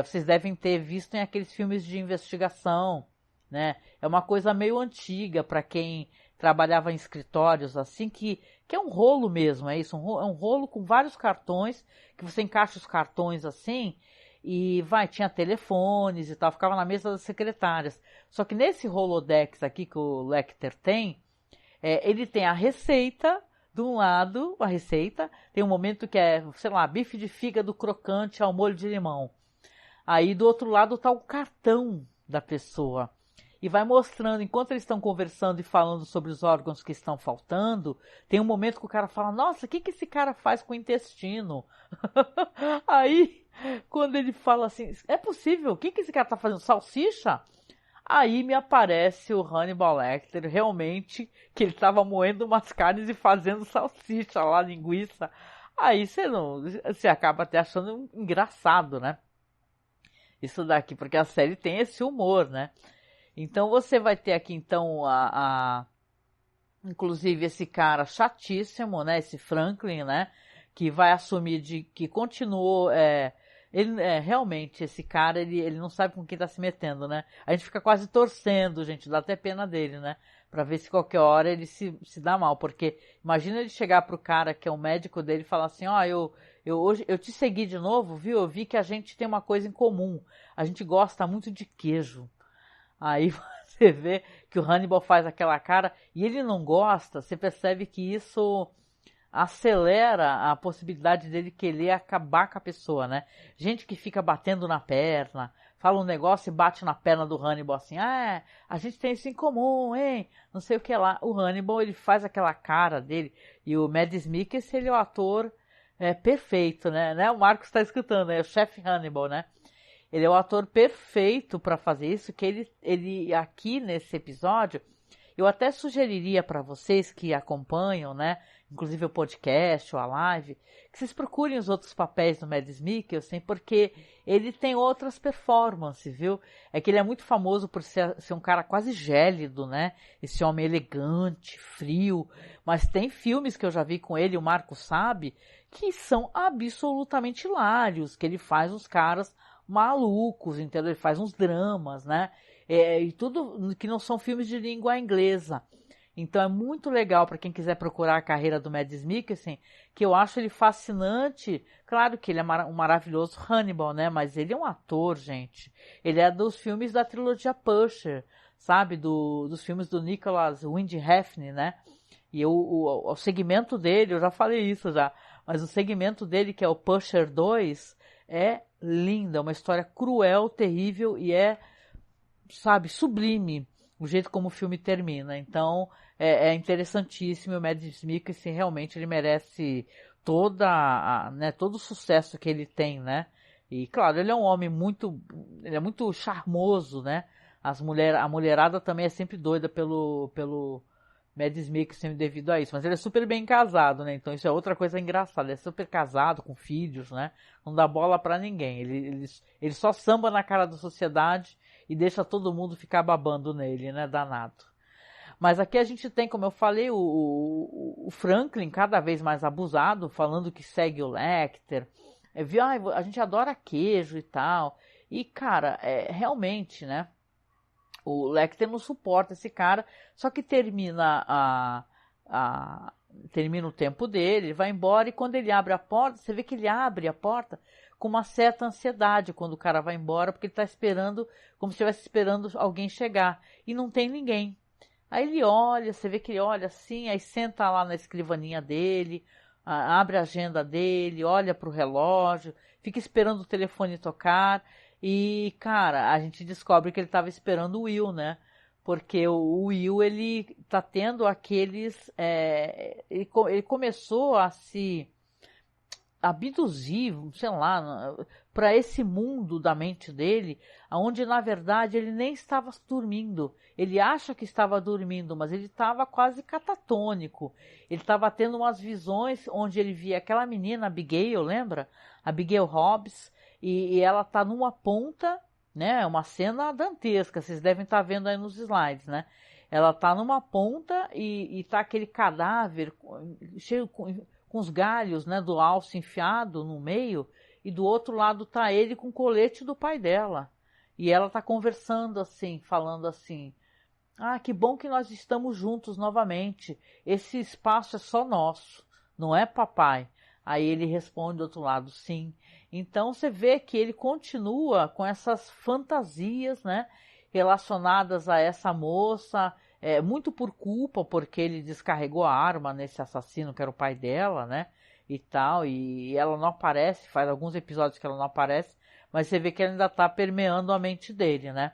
Vocês devem ter visto em aqueles filmes de investigação, né? É uma coisa meio antiga para quem trabalhava em escritórios, assim, que é um rolo mesmo, é isso? É um rolo com vários cartões, que você encaixa os cartões assim, e tinha telefones e tal, ficava na mesa das secretárias. Só que nesse Rolodex aqui que o Lecter tem, ele tem a receita, de um lado, a receita, tem um momento que é, sei lá, bife de fígado crocante ao molho de limão. Aí do outro lado tá o cartão da pessoa. E vai mostrando, enquanto eles estão conversando e falando sobre os órgãos que estão faltando, tem um momento que o cara fala, nossa, o que esse cara faz com o intestino? Aí, quando ele fala assim, é possível, o que esse cara tá fazendo? Salsicha? Aí me aparece o Hannibal Lecter, realmente, que ele estava moendo umas carnes e fazendo salsicha lá, linguiça. Aí você acaba até achando engraçado, né? Isso daqui, porque a série tem esse humor, né? Então você vai ter aqui então inclusive esse cara chatíssimo, né? Esse Franklin, né? Que vai assumir que continuou. Realmente, esse cara, ele não sabe com quem tá se metendo, né? A gente fica quase torcendo, gente, dá até pena dele, né? Pra ver se qualquer hora ele se dá mal, porque imagina ele chegar pro cara que é o médico dele e falar assim, hoje eu te segui de novo, viu? Eu vi que a gente tem uma coisa em comum, a gente gosta muito de queijo. Aí você vê que o Hannibal faz aquela cara e ele não gosta, você percebe que isso acelera a possibilidade dele querer acabar com a pessoa, né? Gente que fica batendo na perna, fala um negócio e bate na perna do Hannibal assim, a gente tem isso em comum, hein? Não sei o que lá. O Hannibal, ele faz aquela cara dele, e o Mads Mikkelsen, ele é o ator perfeito, né? O Marcos está escutando, é o chefe Hannibal, né? Ele é o ator perfeito para fazer isso, que ele aqui nesse episódio, Eu até sugeriria para vocês que acompanham, né, inclusive o podcast ou a live, que vocês procurem os outros papéis do Mads Mikkelsen, porque ele tem outras performances, viu? É que ele é muito famoso por ser um cara quase gélido, né? Esse homem elegante, frio, mas tem filmes que eu já vi com ele, o Marco sabe, que são absolutamente hilários, que ele faz os caras malucos, entendeu? Ele faz uns dramas, né? E tudo que não são filmes de língua inglesa. Então é muito legal para quem quiser procurar a carreira do Mads Mikkelsen, que eu acho ele fascinante. Claro que ele é um maravilhoso Hannibal, né? Mas ele é um ator, gente. Ele é dos filmes da trilogia Pusher, sabe? Dos filmes do Nicholas Winding Refn, né? E o segmento dele, eu já falei isso já, mas o segmento dele, que é o Pusher 2, é lindo. É uma história cruel, terrível e é, sabe, sublime o jeito como o filme termina. Então é interessantíssimo. O Mads Mikkelsen realmente ele merece né, todo o sucesso que ele tem, né? E claro, ele é um homem ele é muito charmoso, né? A mulherada também é sempre doida pelo Mads Mikkelsen devido a isso, mas ele é super bem casado, né? Então isso é outra coisa engraçada. Ele é super casado, com filhos, né? Não dá bola pra ninguém. Ele só samba na cara da sociedade e deixa todo mundo ficar babando nele, né? Danado. Mas aqui a gente tem, como eu falei, o Franklin cada vez mais abusado, falando que segue o Lecter. Viu? A gente adora queijo e tal. E, cara, realmente, né? O Lecter não suporta esse cara, só que termina termina o tempo dele, ele vai embora e quando ele abre a porta, você vê que ele abre a porta com uma certa ansiedade quando o cara vai embora, porque ele está esperando, como se estivesse esperando alguém chegar, e não tem ninguém. Aí ele olha, você vê que ele olha assim, aí senta lá na escrivaninha dele, abre a agenda dele, olha para o relógio, fica esperando o telefone tocar. E, cara, a gente descobre que ele estava esperando o Will, né? Porque o Will, ele tá tendo aqueles... ele começou a se abduzir, sei lá, para esse mundo da mente dele, onde, na verdade, ele nem estava dormindo. Ele acha que estava dormindo, mas ele estava quase catatônico. Ele estava tendo umas visões onde ele via aquela menina, Abigail, lembra? Abigail Hobbs, e ela tá numa ponta, né? Uma cena dantesca, vocês devem estar vendo aí nos slides, né? Ela tá numa ponta e tá aquele cadáver cheio com os galhos, né, do alce enfiado no meio, e do outro lado tá ele com o colete do pai dela. E ela tá conversando assim, falando assim: "Ah, que bom que nós estamos juntos novamente. Esse espaço é só nosso, não é, papai?" Aí ele responde do outro lado: "Sim." Então você vê que ele continua com essas fantasias, né, relacionadas a essa moça, muito por culpa, porque ele descarregou a arma nesse assassino que era o pai dela, né, e tal, e ela não aparece, faz alguns episódios que ela não aparece, mas você vê que ela ainda está permeando a mente dele, né.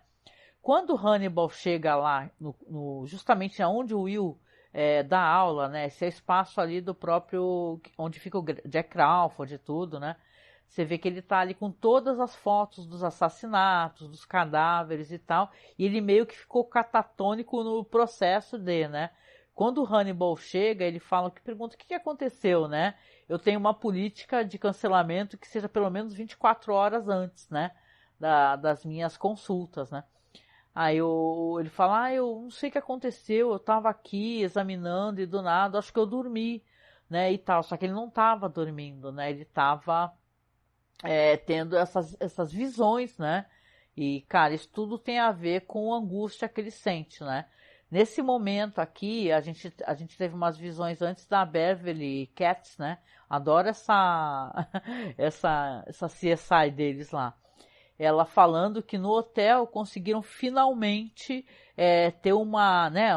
Quando Hannibal chega lá, justamente onde o Will dá aula, né, esse é espaço ali do próprio, onde fica o Jack Crawford e tudo, né, você vê que ele tá ali com todas as fotos dos assassinatos, dos cadáveres e tal, e ele meio que ficou catatônico no processo né? Quando o Hannibal chega, ele pergunta o que aconteceu, né? Eu tenho uma política de cancelamento que seja pelo menos 24 horas antes, né? Das minhas consultas, né? Aí ele fala, eu não sei o que aconteceu, eu tava aqui examinando e do nada, acho que eu dormi, né? E tal, só que ele não tava dormindo, né? Ele tava tendo essas visões, né? E, cara, isso tudo tem a ver com a angústia que ele sente, né? Nesse momento aqui, a gente teve umas visões antes da Beverly Katz, né? Adoro essa CSI deles lá. Ela falando que no hotel conseguiram finalmente ter uma, né?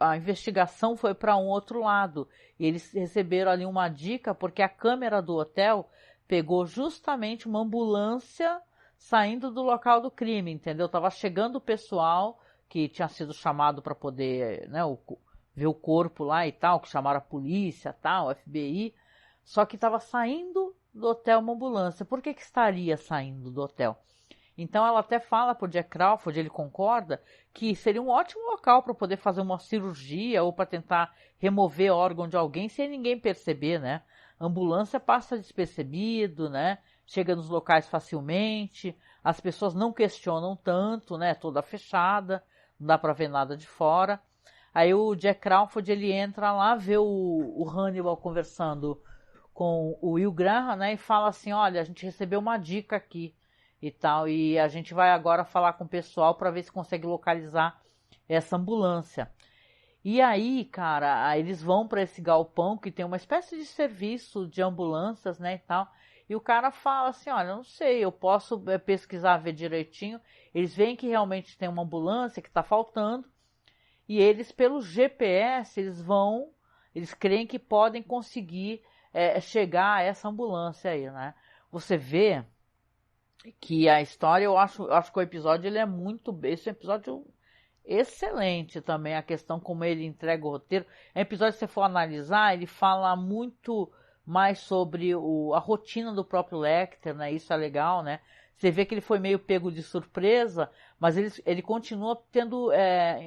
A investigação foi para um outro lado. E eles receberam ali uma dica, porque a câmera do hotel pegou justamente uma ambulância saindo do local do crime, entendeu? Tava chegando o pessoal que tinha sido chamado para poder, né, ver o corpo lá e tal, que chamaram a polícia, tal, FBI, só que estava saindo do hotel uma ambulância. Por que estaria saindo do hotel? Então ela até fala pro Jack Crawford, ele concorda, que seria um ótimo local para poder fazer uma cirurgia ou para tentar remover órgão de alguém sem ninguém perceber, né? A ambulância passa despercebido, né? Chega nos locais facilmente, as pessoas não questionam tanto, né? Toda fechada, não dá para ver nada de fora. Aí o Jack Crawford, ele entra lá, vê o Hannibal conversando com o Will Graham, né? E fala assim, olha, a gente recebeu uma dica aqui e tal, e a gente vai agora falar com o pessoal para ver se consegue localizar essa ambulância. E aí, cara, eles vão para esse galpão que tem uma espécie de serviço de ambulâncias, né, e tal. E o cara fala assim, olha, não sei, eu posso pesquisar, ver direitinho. Eles veem que realmente tem uma ambulância que está faltando. E eles, pelo GPS, eles creem que podem conseguir chegar a essa ambulância aí, né? Você vê que a história, eu acho que o episódio ele é muito... Esse é um episódio excelente também, a questão como ele entrega o roteiro. É um episódio, se você for analisar, ele fala muito mais sobre a rotina do próprio Lecter, né? Isso é legal, né? Você vê que ele foi meio pego de surpresa, mas ele continua tendo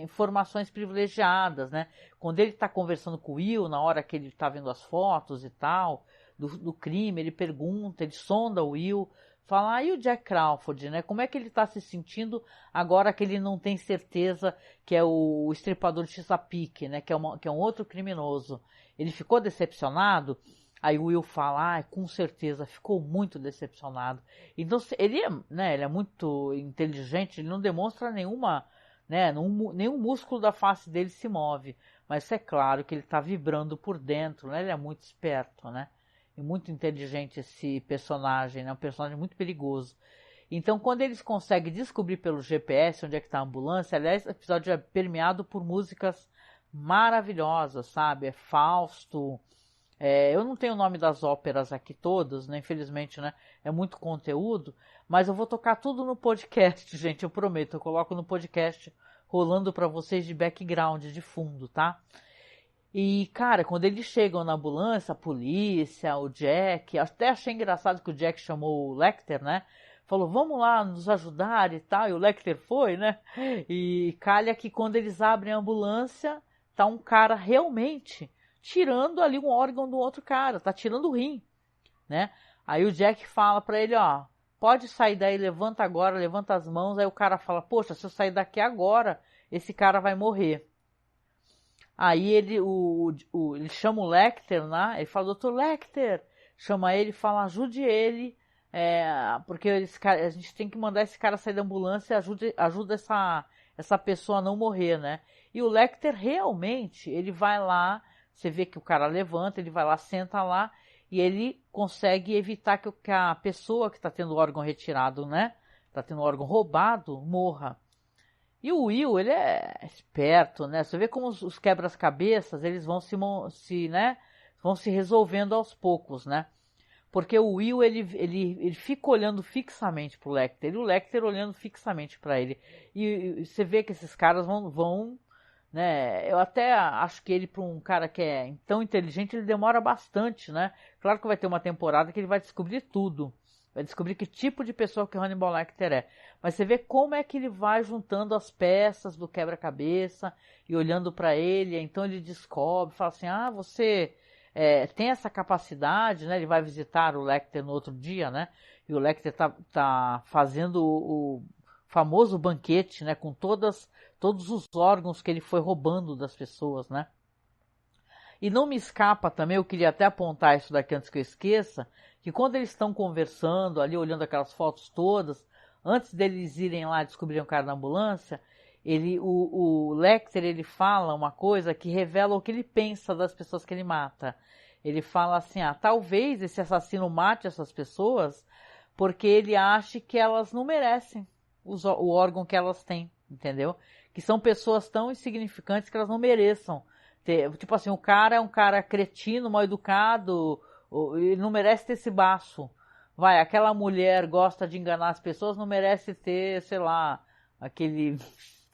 informações privilegiadas, né? Quando ele está conversando com o Will, na hora que ele está vendo as fotos e tal, do crime, ele pergunta, ele sonda o Will, fala, e o Jack Crawford, né? Como é que ele está se sentindo agora que ele não tem certeza que é o estripador de Chesapeake, né? Que é um outro criminoso. Ele ficou decepcionado? Aí o Will fala, com certeza, ficou muito decepcionado. Então, ele é muito inteligente, ele não demonstra nenhuma, né, nenhum músculo da face dele se move. Mas é claro que ele está vibrando por dentro, né? Ele é muito esperto, né? E muito inteligente esse personagem, né? Um personagem muito perigoso. Então, quando eles conseguem descobrir pelo GPS onde é que está a ambulância, aliás, esse episódio é permeado por músicas maravilhosas, sabe? É Fausto... eu não tenho o nome das óperas aqui todas, né? Infelizmente, né? É muito conteúdo, mas eu vou tocar tudo no podcast, gente, eu prometo. Eu coloco no podcast rolando para vocês de background, de fundo, tá? E, cara, quando eles chegam na ambulância, a polícia, o Jack, até achei engraçado que o Jack chamou o Lecter, né? Falou, vamos lá nos ajudar e tal, e o Lecter foi, né? E calha que quando eles abrem a ambulância, tá um cara realmente tirando ali um órgão do outro cara, tá tirando o rim, né? Aí o Jack fala pra ele, ó, pode sair daí, levanta agora, levanta as mãos. Aí o cara fala, poxa, se eu sair daqui agora, esse cara vai morrer. Aí ele chama o Lecter, né? Ele fala, doutor Lecter, chama ele e fala, ajude ele, porque a gente tem que mandar esse cara sair da ambulância e ajuda essa pessoa a não morrer, né? E o Lecter realmente, ele vai lá. Você vê que o cara levanta, ele vai lá, senta lá, e ele consegue evitar que a pessoa que está tendo o órgão retirado, né? Está tendo o órgão roubado, morra. E o Will, ele é esperto, né? Você vê como os quebra-cabeças, eles vão vão se resolvendo aos poucos, né? Porque o Will, ele fica olhando fixamente pro Lecter, e o Lecter olhando fixamente para ele. E você vê que esses caras vão né? Eu até acho que ele, para um cara que é tão inteligente, ele demora bastante, né? Claro que vai ter uma temporada que ele vai descobrir tudo. Vai descobrir que tipo de pessoa que o Hannibal Lecter é. Mas você vê como é que ele vai juntando as peças do quebra-cabeça e olhando para ele. Então ele descobre, fala assim, você tem essa capacidade, né? Ele vai visitar o Lecter no outro dia, né? E o Lecter tá fazendo o famoso banquete, né? Com todos os órgãos que ele foi roubando das pessoas, né? E não me escapa também, eu queria até apontar isso daqui antes que eu esqueça, que quando eles estão conversando ali, olhando aquelas fotos todas, antes deles irem lá descobrir um cara na ambulância, o Lecter, ele fala uma coisa que revela o que ele pensa das pessoas que ele mata. Ele fala assim, talvez esse assassino mate essas pessoas porque ele acha que elas não merecem o órgão que elas têm, entendeu? Que são pessoas tão insignificantes que elas não mereçam ter. Tipo assim, o cara é um cara cretino, mal educado, ele não merece ter esse baço. Aquela mulher gosta de enganar as pessoas, não merece ter, sei lá, aquele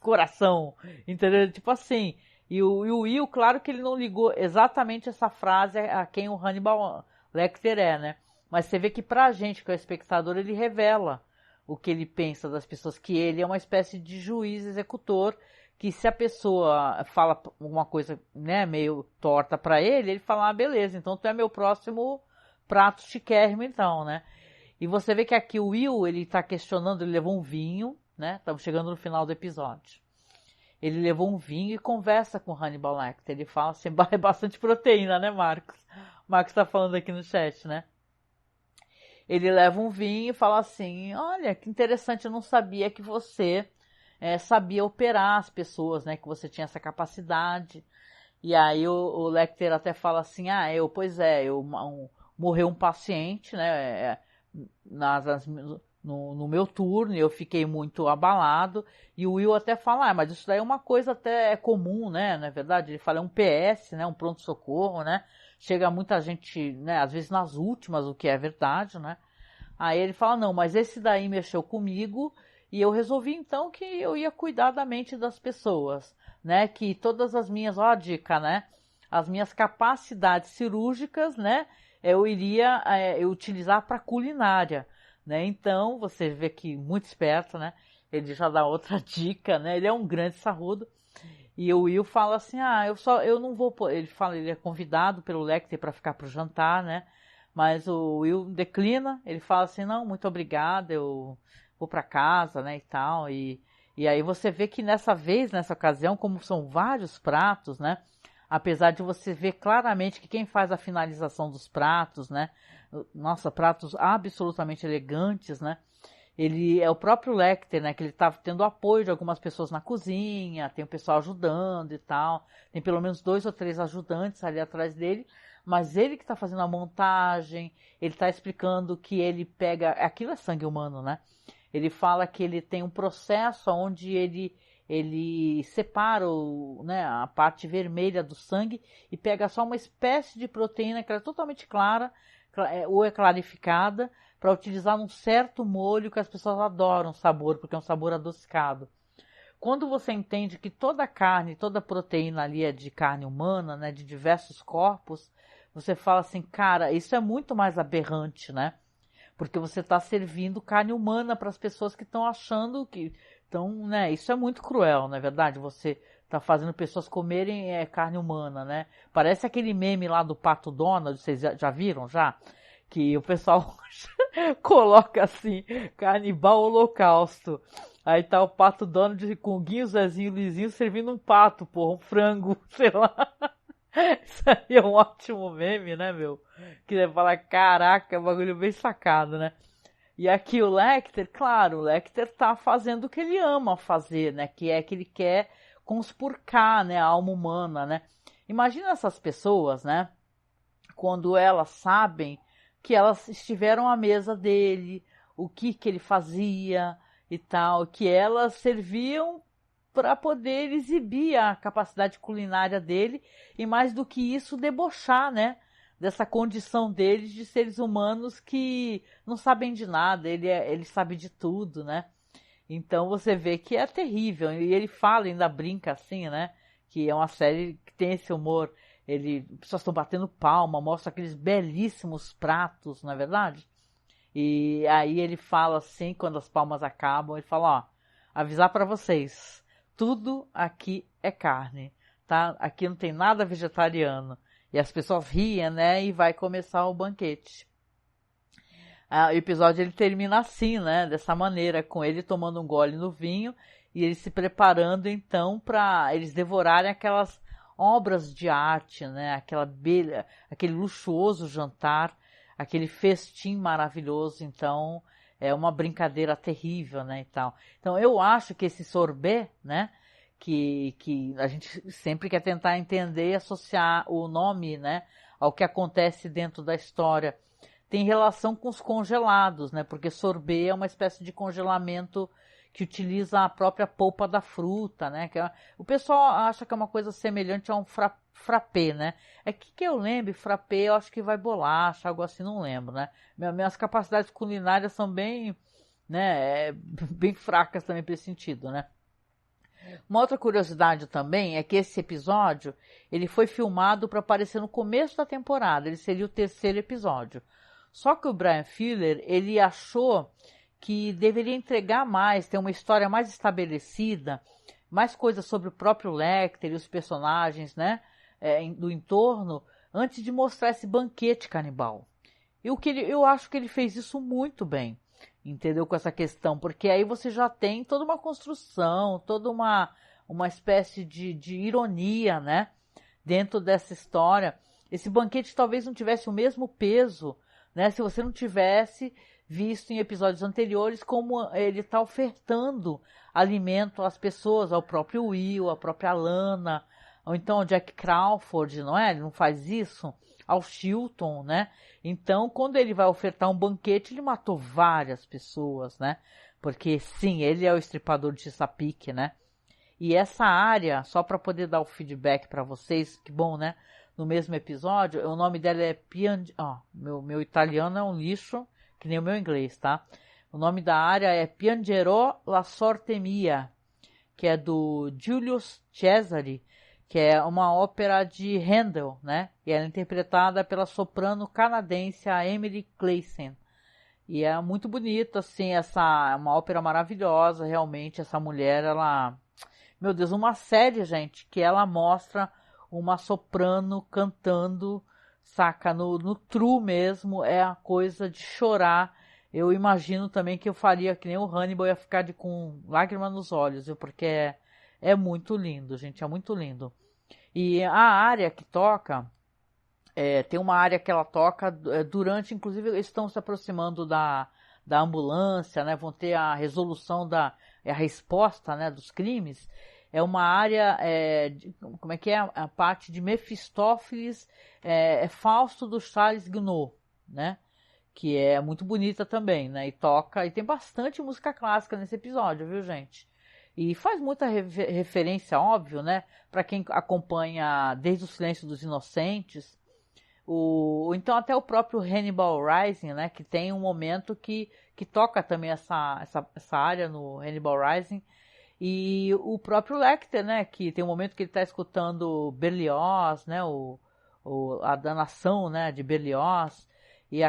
coração, entendeu? Tipo assim. E o Will, claro que ele não ligou exatamente essa frase a quem o Hannibal Lecter é, né? Mas você vê que pra gente, que é o espectador, ele revela o que ele pensa das pessoas, que ele é uma espécie de juiz executor, que se a pessoa fala alguma coisa, né, meio torta para ele, ele fala, beleza, então tu é meu próximo prato chiquérrimo então, né? E você vê que aqui o Will, ele tá questionando, ele levou um vinho, né? Estamos chegando no final do episódio. Ele levou um vinho e conversa com Hannibal Lecter. Ele fala assim, é bastante proteína, né, Marcos? O Marcos tá falando aqui no chat, né? Ele leva um vinho e fala assim, olha, que interessante, eu não sabia que você sabia operar as pessoas, né? Que você tinha essa capacidade. E aí o Lecter até fala assim, morreu um paciente, né? No meu turno, eu fiquei muito abalado, e o Will até fala, mas isso daí é uma coisa até comum, né, na verdade, ele fala, é um PS, né, um pronto-socorro, né, chega muita gente, né, às vezes nas últimas, o que é verdade, né, aí ele fala, não, mas esse daí mexeu comigo, e eu resolvi então que eu ia cuidar da mente das pessoas, né, que todas as minhas, ó a dica, né, as minhas capacidades cirúrgicas, né, eu iria utilizar para culinária, né? Então, você vê que muito esperto, né? Ele já dá outra dica, né? Ele é um grande sarrudo. E o Will fala assim, eu não vou... Ele fala, ele é convidado pelo Lecter para ficar pro jantar, né? Mas o Will declina, ele fala assim, não, muito obrigado, eu vou para casa, né, e tal. E aí você vê que nessa ocasião, como são vários pratos, né? Apesar de você ver claramente que quem faz a finalização dos pratos, né? Nossa, pratos absolutamente elegantes, né? Ele é o próprio Lecter, né? Que ele tá tendo apoio de algumas pessoas na cozinha, tem o pessoal ajudando e tal. Tem pelo menos 2 ou 3 ajudantes ali atrás dele, mas ele que tá fazendo a montagem, ele tá explicando que ele pega... Aquilo é sangue humano, né? Ele fala que ele tem um processo onde ele separa né, a parte vermelha do sangue e pega só uma espécie de proteína que é totalmente clara, ou é clarificada, para utilizar num certo molho que as pessoas adoram o sabor, porque é um sabor adocicado. Quando você entende que toda a carne, toda a proteína ali é de carne humana, né, de diversos corpos, você fala assim, cara, isso é muito mais aberrante, né? Porque você está servindo carne humana para as pessoas que estão achando que... Então, né, isso é muito cruel, não é verdade? Você tá fazendo pessoas comerem carne humana, né? Parece aquele meme lá do Pato Donald, vocês já viram já? Que o pessoal coloca assim, canibal holocausto. Aí tá o Pato Donald com o Guinho, Zezinho, Luizinho servindo um pato, porra, um frango, sei lá. Isso aí é um ótimo meme, né, meu? Que você fala, caraca, é um bagulho bem sacado, né? E aqui o Lecter, claro, o Lecter tá fazendo o que ele ama fazer, né? Que é que ele quer conspurcar, né? A alma humana, né? Imagina essas pessoas, né? Quando elas sabem que elas estiveram à mesa dele, o que ele fazia e tal, que elas serviam para poder exibir a capacidade culinária dele e mais do que isso, debochar, né? Dessa condição deles de seres humanos que não sabem de nada, ele sabe de tudo, né? Então você vê que é terrível, e ele fala, ainda brinca assim, né? Que é uma série que tem esse humor, as pessoas estão batendo palma, mostra aqueles belíssimos pratos, não é verdade? E aí ele fala assim, quando as palmas acabam, ele fala, ó, avisar para vocês, tudo aqui é carne, tá? Aqui não tem nada vegetariano. E as pessoas riem, né? E vai começar o banquete. O episódio ele termina assim, né? Dessa maneira, com ele tomando um gole no vinho e ele se preparando então para eles devorarem aquelas obras de arte, né? Aquele luxuoso jantar, aquele festim maravilhoso. Então é uma brincadeira terrível, né? E tal. Então eu acho que esse sorbet, né? Que a gente sempre quer tentar entender e associar o nome, né, ao que acontece dentro da história. Tem relação com os congelados, né, porque sorbet é uma espécie de congelamento que utiliza a própria polpa da fruta, né, o pessoal acha que é uma coisa semelhante a um frappé, né, que eu lembro, frappé eu acho que vai bolacha, algo assim, não lembro, né, minhas capacidades culinárias são bem, né, bem fracas também para esse sentido, né. Uma outra curiosidade também é que esse episódio ele foi filmado para aparecer no começo da temporada, ele seria o 3º episódio. Só que o Bryan Fuller ele achou que deveria entregar mais, ter uma história mais estabelecida, mais coisas sobre o próprio Lecter e os personagens, né, do entorno, antes de mostrar esse banquete canibal. Eu acho que ele fez isso muito bem, entendeu? Com essa questão, porque aí você já tem toda uma construção, toda uma espécie de ironia, né? Dentro dessa história. Esse banquete talvez não tivesse o mesmo peso, né? Se você não tivesse visto em episódios anteriores como ele está ofertando alimento às pessoas, ao próprio Will, à própria Lana, ou então ao Jack Crawford, não é? Ele não faz isso? Ao Chilton, né? Então, quando ele vai ofertar um banquete, ele matou várias pessoas, né? Porque, sim, ele é o estripador de Chesapeake, né? E essa área, só para poder dar o feedback para vocês, que bom, né? No mesmo episódio, o nome dela é meu italiano é um lixo, que nem o meu inglês, tá? O nome da área é Piangerò la sorte mia, que é do Julius Cesare, que é uma ópera de Handel, né? E ela é interpretada pela soprano canadense Emily Clayson. E é muito bonito, assim, uma ópera maravilhosa, realmente, essa mulher, ela... Meu Deus, uma série, gente, que ela mostra uma soprano cantando, saca, no true mesmo, é a coisa de chorar. Eu imagino também que eu faria que nem o Hannibal, ia ficar com lágrima nos olhos, viu? Porque é muito lindo, gente, é muito lindo. E a área que toca, tem uma área que ela toca durante, inclusive eles estão se aproximando da ambulância, né? Vão ter a resolução a resposta, né, dos crimes. É uma área, como é que é? A parte de Mefistófeles, Fausto do Charles Gounod, né? Que é muito bonita também, né? E toca, e tem bastante música clássica nesse episódio, viu, gente? E faz muita referência, óbvio, né? Para quem acompanha desde o Silêncio dos Inocentes, então até o próprio Hannibal Rising, né? Que tem um momento que toca também essa área no Hannibal Rising. E o próprio Lecter, né? Que tem um momento que ele está escutando Berlioz, né? A danação, né? De Berlioz. E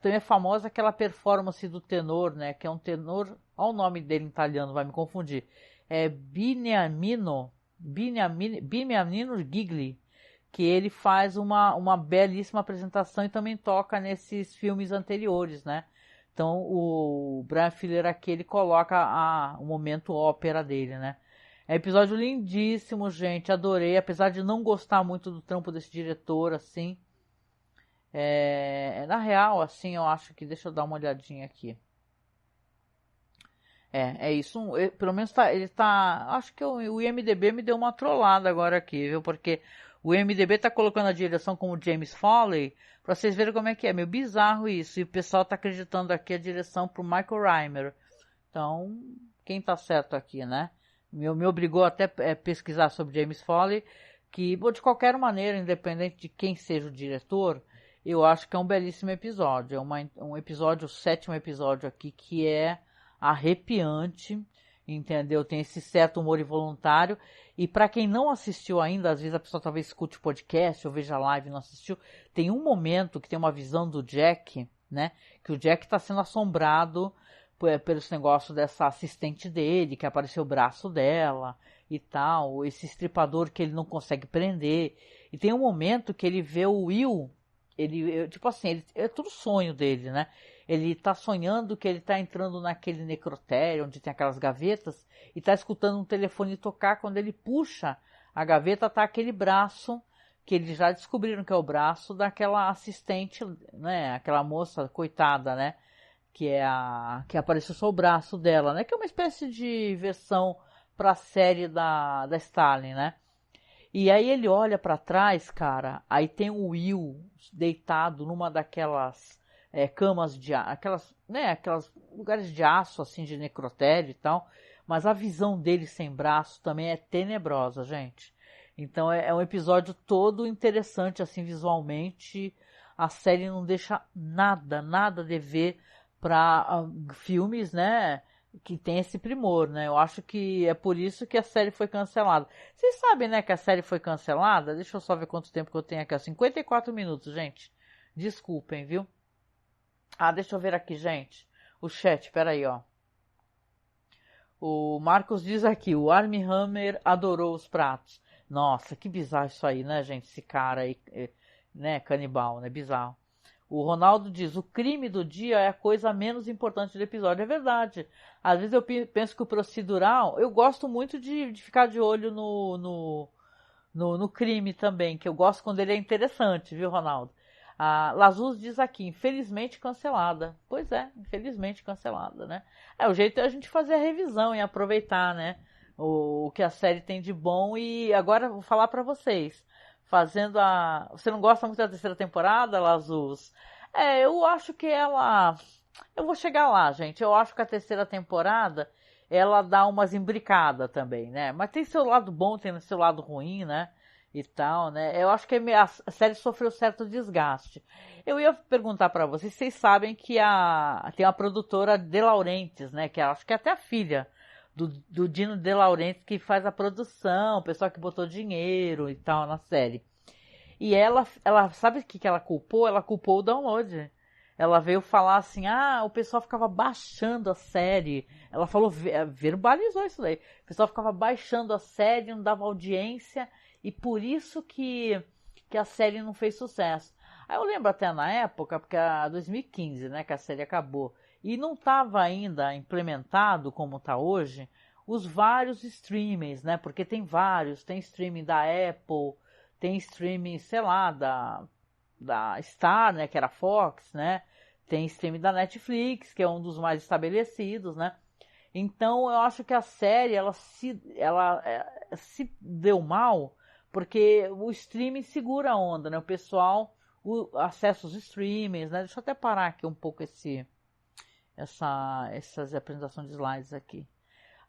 também é famosa aquela performance do tenor, né? Que é um tenor, olha o nome dele em italiano, vai me confundir. É Beniamino Gigli, que ele faz uma belíssima apresentação e também toca nesses filmes anteriores, né? Então o Brian Fuller aqui, ele coloca o momento ópera dele, né? É um episódio lindíssimo, gente, adorei, apesar de não gostar muito do trampo desse diretor, assim. Na real, assim, eu acho que... Deixa eu dar uma olhadinha aqui. É isso. Pelo menos ele tá... Acho que o IMDB me deu uma trollada agora aqui, viu? Porque o IMDB tá colocando a direção como James Foley, pra vocês verem como é que é. Meio bizarro isso. E o pessoal tá acreditando aqui a direção pro Michael Reimer. Então, quem tá certo aqui, né? Me obrigou até a pesquisar sobre James Foley, que, de qualquer maneira, independente de quem seja o diretor... Eu acho que é um belíssimo episódio. Um episódio, o 7º episódio aqui, que é arrepiante, entendeu? Tem esse certo humor involuntário. E para quem não assistiu ainda, às vezes a pessoa talvez escute o podcast ou veja a live e não assistiu, tem um momento que tem uma visão do Jack, né? Que o Jack está sendo assombrado pelos negócios dessa assistente dele, que apareceu o braço dela e tal. Esse estripador que ele não consegue prender. E tem um momento que ele vê o Will... tipo assim, é tudo sonho dele, né? Ele tá sonhando que ele tá entrando naquele necrotério, onde tem aquelas gavetas, e tá escutando um telefone tocar. Quando ele puxa a gaveta, tá aquele braço, que eles já descobriram que é o braço daquela assistente, né? Aquela moça, coitada, né? Que apareceu só o braço dela, né? Que é uma espécie de versão pra série da Stalin, né? E aí ele olha pra trás, cara, aí tem o Will deitado numa daquelas camas aquelas lugares de aço, assim, de necrotério e tal, mas a visão dele sem braço também é tenebrosa, gente. Então é um episódio todo interessante, assim, visualmente. A série não deixa nada dever pra filmes, né, que tem esse primor, né? Eu acho que é por isso que a série foi cancelada. Vocês sabem, né, que a série foi cancelada? Deixa eu só ver quanto tempo que eu tenho aqui. 54 minutos, gente. Desculpem, viu? Deixa eu ver aqui, gente. o chat, peraí, ó. O Marcos diz aqui, o Armie Hammer adorou os pratos. Nossa, que bizarro isso aí, né, gente? Esse cara aí, né, canibal, né? Bizarro. O Ronaldo diz, o crime do dia é a coisa menos importante do episódio. É verdade. Às vezes eu penso que o procedural, eu gosto muito de ficar de olho no crime também, que eu gosto quando ele é interessante, viu, Ronaldo? A Lazuz diz aqui, infelizmente cancelada. Pois é, infelizmente cancelada, né? O jeito é a gente fazer a revisão e aproveitar, né? O que a série tem de bom. E agora vou falar pra vocês. Fazendo a... Você não gosta muito da terceira temporada, Lazuz? Eu acho que ela... Eu vou chegar lá, gente. Eu acho que a terceira temporada, ela dá umas imbricadas também, né? Mas tem seu lado bom, tem seu lado ruim, né? E tal, né? Eu acho que a série sofreu certo desgaste. Eu ia perguntar pra vocês sabem que tem a produtora De Laurentiis, né? Que acho que é até a filha do Dino De Laurentiis que faz a produção, o pessoal que botou dinheiro e tal na série. E ela sabe o que ela culpou? Ela culpou o download. Ela veio falar assim, o pessoal ficava baixando a série. Ela falou, verbalizou isso daí. O pessoal ficava baixando a série, não dava audiência, e por isso que a série não fez sucesso. Aí eu lembro até na época, porque era 2015, né, que a série acabou, e não estava ainda implementado como está hoje, os vários streamings, né, porque tem vários, tem streaming da Apple, tem streaming, sei lá, da Star, né, que era Fox, né, tem streaming da Netflix, que é um dos mais estabelecidos, né. Então eu acho que a série ela se deu mal porque o streaming segura a onda, né? O pessoal acessa os streamings, né? Deixa eu até parar aqui um pouco essas apresentações de slides aqui.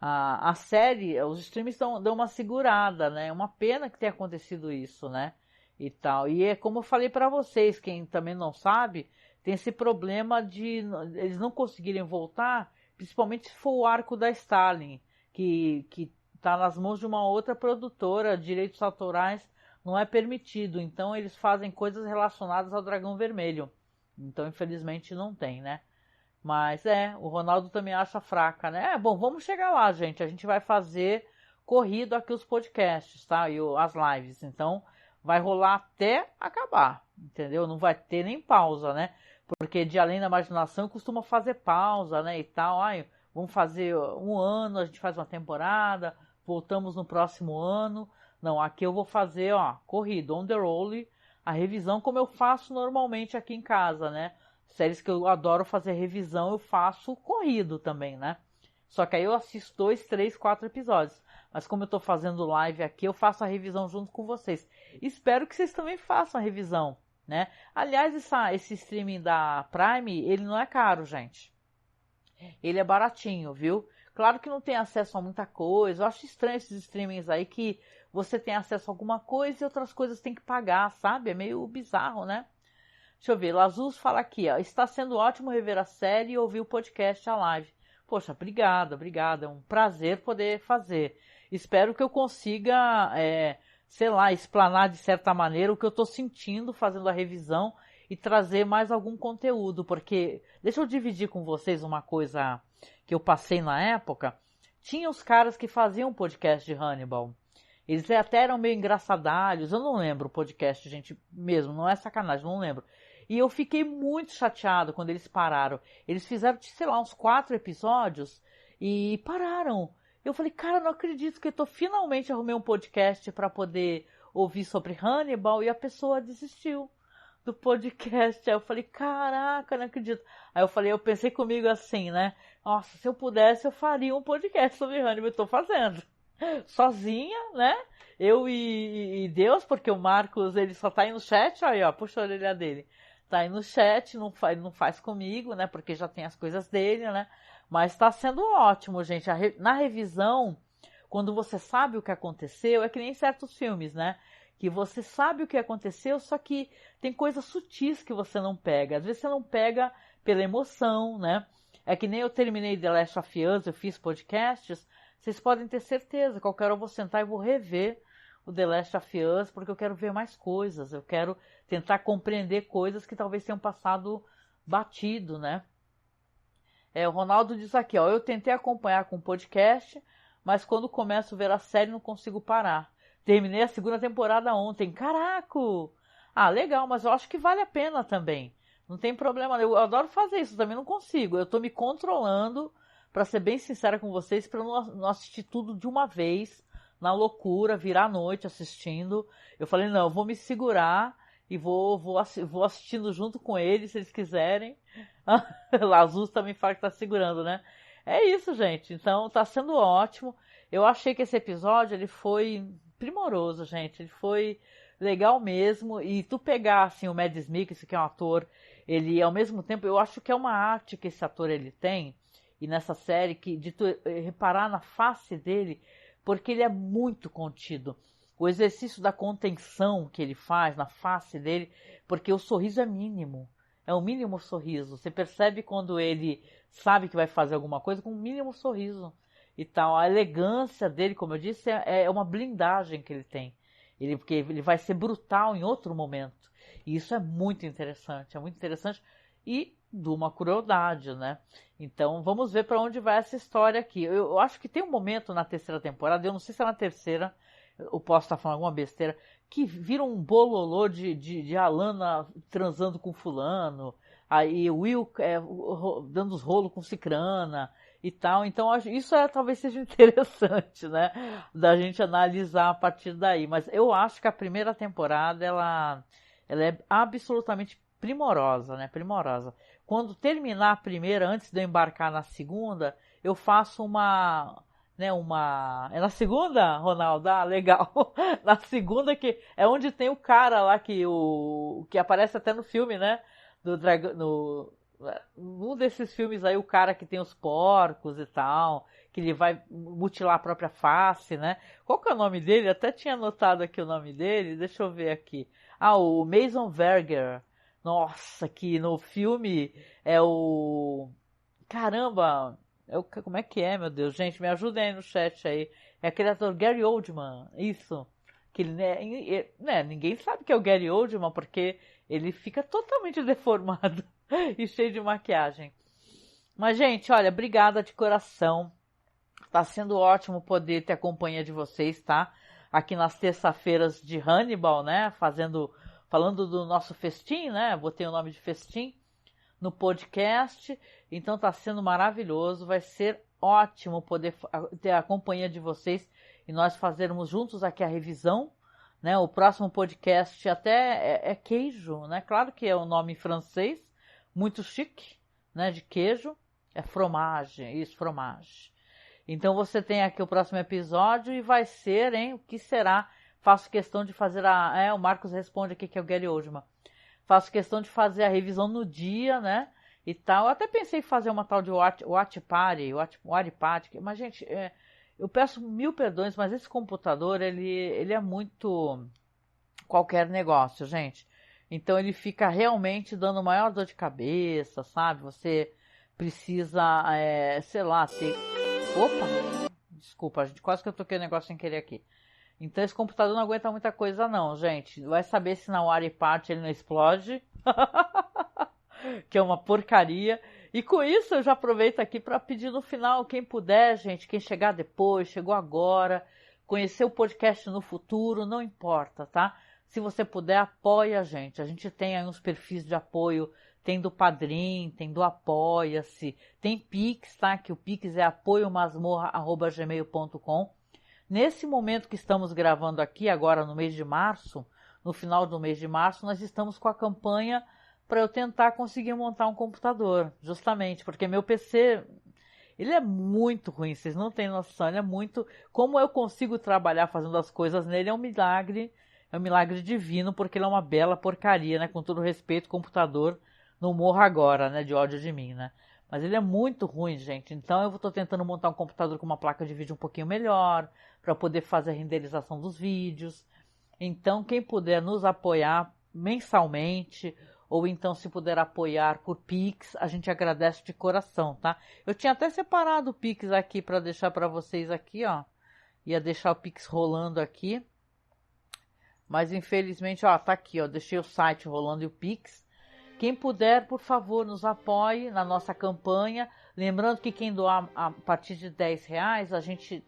A série, os streamings dão uma segurada, né? É uma pena que tenha acontecido isso, né? E tal. E é como eu falei para vocês, quem também não sabe, tem esse problema de eles não conseguirem voltar, principalmente se for o arco da Starling, que está nas mãos de uma outra produtora, direitos autorais não é permitido, então eles fazem coisas relacionadas ao Dragão Vermelho. Então, infelizmente, não tem, né? Mas o Ronaldo também acha fraca, né? Bom, vamos chegar lá, gente. A gente vai fazer corrido aqui os podcasts, tá? E as lives. Então, vai rolar até acabar, entendeu? Não vai ter nem pausa, né? Porque de Além da Imaginação costuma fazer pausa, né? E tal. Vamos fazer um ano, a gente faz uma temporada, voltamos no próximo ano. Não, aqui eu vou fazer, corrido, on the roll, a revisão como eu faço normalmente aqui em casa, né? Séries que eu adoro fazer revisão, eu faço corrido também, né? Só que aí eu assisto 2, 3, 4 episódios. Mas como eu tô fazendo live aqui, eu faço a revisão junto com vocês. Espero que vocês também façam a revisão, né? Aliás, esse streaming da Prime, ele não é caro, gente. Ele é baratinho, viu? Claro que não tem acesso a muita coisa. Eu acho estranho esses streamings aí que você tem acesso a alguma coisa e outras coisas tem que pagar, sabe? É meio bizarro, né? Deixa eu ver, Lazuz fala aqui, está sendo ótimo rever a série e ouvir o podcast, a live. Poxa, obrigada. É um prazer poder fazer. Espero que eu consiga, sei lá, explanar de certa maneira o que eu estou sentindo fazendo a revisão e trazer mais algum conteúdo, porque deixa eu dividir com vocês uma coisa que eu passei na época. Tinha os caras que faziam podcast de Hannibal. Eles até eram meio engraçadalhos, eu não lembro o podcast, gente, mesmo, não é sacanagem, não lembro. E eu fiquei muito chateado quando eles pararam. Eles fizeram, sei lá, uns 4 episódios e pararam. Eu falei, cara, não acredito que eu finalmente arrumei um podcast para poder ouvir sobre Hannibal e a pessoa desistiu do podcast. Aí eu falei, caraca, não acredito. Aí eu pensei comigo assim, né? Nossa, se eu pudesse, eu faria um podcast sobre Hannibal. Eu tô fazendo. Sozinha, né? Eu e Deus, porque o Marcos, ele só tá aí no chat, aí, ó, puxa a orelha dele. Tá aí no chat, não faz comigo, né? Porque já tem as coisas dele, né? Mas tá sendo ótimo, gente. Na revisão, quando você sabe o que aconteceu, é que nem certos filmes, né? Que você sabe o que aconteceu, só que tem coisas sutis que você não pega. Às vezes você não pega pela emoção, né? É que nem eu terminei The Last of Us, eu fiz podcasts, vocês podem ter certeza, qualquer hora eu vou sentar e vou rever o The Last of Us, porque eu quero ver mais coisas, eu quero tentar compreender coisas que talvez tenham passado batido, né? O Ronaldo diz aqui, ó, eu tentei acompanhar com o podcast, mas quando começo a ver a série não consigo parar. Terminei a segunda temporada ontem. Caraca! Ah, legal, mas eu acho que vale a pena também. Não tem problema, eu adoro fazer isso, também não consigo. Eu tô me controlando, pra ser bem sincera com vocês, pra não assistir tudo de uma vez, na loucura, virar a noite assistindo. Eu falei, não, eu vou me segurar e vou assistindo junto com eles, se eles quiserem. Lazus também fala que tá segurando, né? É isso, gente. Então, tá sendo ótimo. Eu achei que esse episódio, ele foi primoroso, gente. Ele foi legal mesmo. E tu pegar, assim, o Mads Mikkelsen, que é um ator, ele, ao mesmo tempo, eu acho que é uma arte que esse ator, ele tem. E nessa série, de tu reparar na face dele, porque ele é muito contido. O exercício da contenção que ele faz na face dele, porque o sorriso é mínimo. É o mínimo sorriso. Você percebe quando ele sabe que vai fazer alguma coisa com um mínimo sorriso e tal. A elegância dele, como eu disse, é uma blindagem que ele tem. Porque ele vai ser brutal em outro momento. E isso é muito interessante. É muito interessante e de uma crueldade, né? Então vamos ver para onde vai essa história aqui. Eu acho que tem um momento na terceira temporada, eu não sei se é na terceira, eu posso estar falando alguma besteira, que vira um bololô de Alana transando com fulano, aí o Will dando os rolos com Cicrana e tal. Então isso talvez seja interessante, né? Da gente analisar a partir daí. Mas eu acho que a primeira temporada, ela é absolutamente primorosa, né? Primorosa. Quando terminar a primeira, antes de eu embarcar na segunda, eu faço é na segunda, Ronaldo? Ah, legal. Na segunda, que é onde tem o cara lá que aparece até no filme, né? Do dragão, num desses filmes aí, o cara que tem os porcos e tal, que ele vai mutilar a própria face, né? Qual que é o nome dele? Eu até tinha anotado aqui o nome dele, deixa eu ver aqui. Ah, o Mason Verger. Nossa, que no filme é o... Caramba! Como é que é, meu Deus? Gente, me ajudem aí no chat aí. É aquele ator Gary Oldman, isso. Que ele, né, ninguém sabe que é o Gary Oldman, porque ele fica totalmente deformado e cheio de maquiagem. Mas, gente, olha, obrigada de coração. Tá sendo ótimo poder ter a companhia de vocês, tá? Aqui nas terça-feiras de Hannibal, né? Falando do nosso festim, né? Botei o nome de festim no podcast. Então tá sendo maravilhoso. Vai ser ótimo poder ter a companhia de vocês e nós fazermos juntos aqui a revisão, né? O próximo podcast até é queijo, né? Claro que é um nome em francês, muito chique, né? De queijo. É fromage, isso, fromage. Então você tem aqui o próximo episódio e vai ser, hein? O que será? Faço questão de fazer o Marcos responde aqui que é o Gary Oldman. Faço questão de fazer a revisão no dia, né? E tal. Eu até pensei em fazer uma tal de Watch Party, mas, gente, eu peço 1000 perdões, mas esse computador, ele é muito qualquer negócio, gente. Então ele fica realmente dando maior dor de cabeça, sabe? Você precisa, sei lá, ter... Opa! Desculpa, gente, quase que eu toquei o negócio sem querer aqui. Então esse computador não aguenta muita coisa não, gente. Vai saber se na Party ele não explode. Que é uma porcaria. E com isso eu já aproveito aqui para pedir no final, quem puder, gente, quem chegar depois, chegou agora, conhecer o podcast no futuro, não importa, tá? Se você puder, apoia a gente. A gente tem aí uns perfis de apoio, tem do Padrim, tem do Apoia-se, tem Pix, tá? Que o Pix é apoiomasmorra@gmail.com. Nesse momento que estamos gravando aqui, agora no mês de março, no final do mês de março, nós estamos com a campanha para eu tentar conseguir montar um computador, justamente, porque meu PC, ele é muito ruim, vocês não têm noção, ele é muito... Como eu consigo trabalhar fazendo as coisas nele é um milagre divino, porque ele é uma bela porcaria, né? Com todo respeito, computador, não morra agora, né? De ódio de mim, né? Mas ele é muito ruim, gente. Então eu estou tentando montar um computador com uma placa de vídeo um pouquinho melhor, para poder fazer a renderização dos vídeos. Então quem puder nos apoiar mensalmente, ou então se puder apoiar por Pix, a gente agradece de coração, tá? Eu tinha até separado o Pix aqui para deixar para vocês aqui, ó. Ia deixar o Pix rolando aqui. Mas infelizmente, ó, tá aqui, ó. Deixei o site rolando e o Pix. quem puder, por favor, nos apoie na nossa campanha. Lembrando que quem doar a partir de R$10, a gente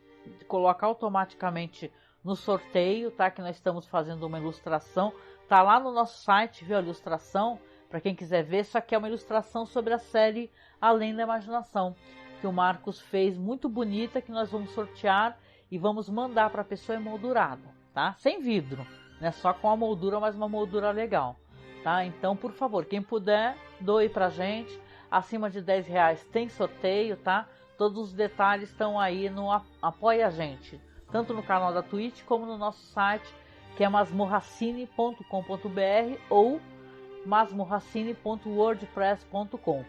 coloca automaticamente no sorteio, tá? Que nós estamos fazendo uma ilustração. Tá lá no nosso site, viu, a ilustração, para quem quiser ver. Isso aqui é uma ilustração sobre a série Além da Imaginação, que o Marcos fez, muito bonita, que nós vamos sortear e vamos mandar para a pessoa emoldurada, tá? Sem vidro, né? Só com a moldura, mas uma moldura legal, tá? Então, por favor, quem puder, doe pra gente. Acima de R$10 tem sorteio, tá? Todos os detalhes estão aí no Apoia a Gente, tanto no canal da Twitch como no nosso site, que é masmorracine.com.br ou masmorracine.wordpress.com.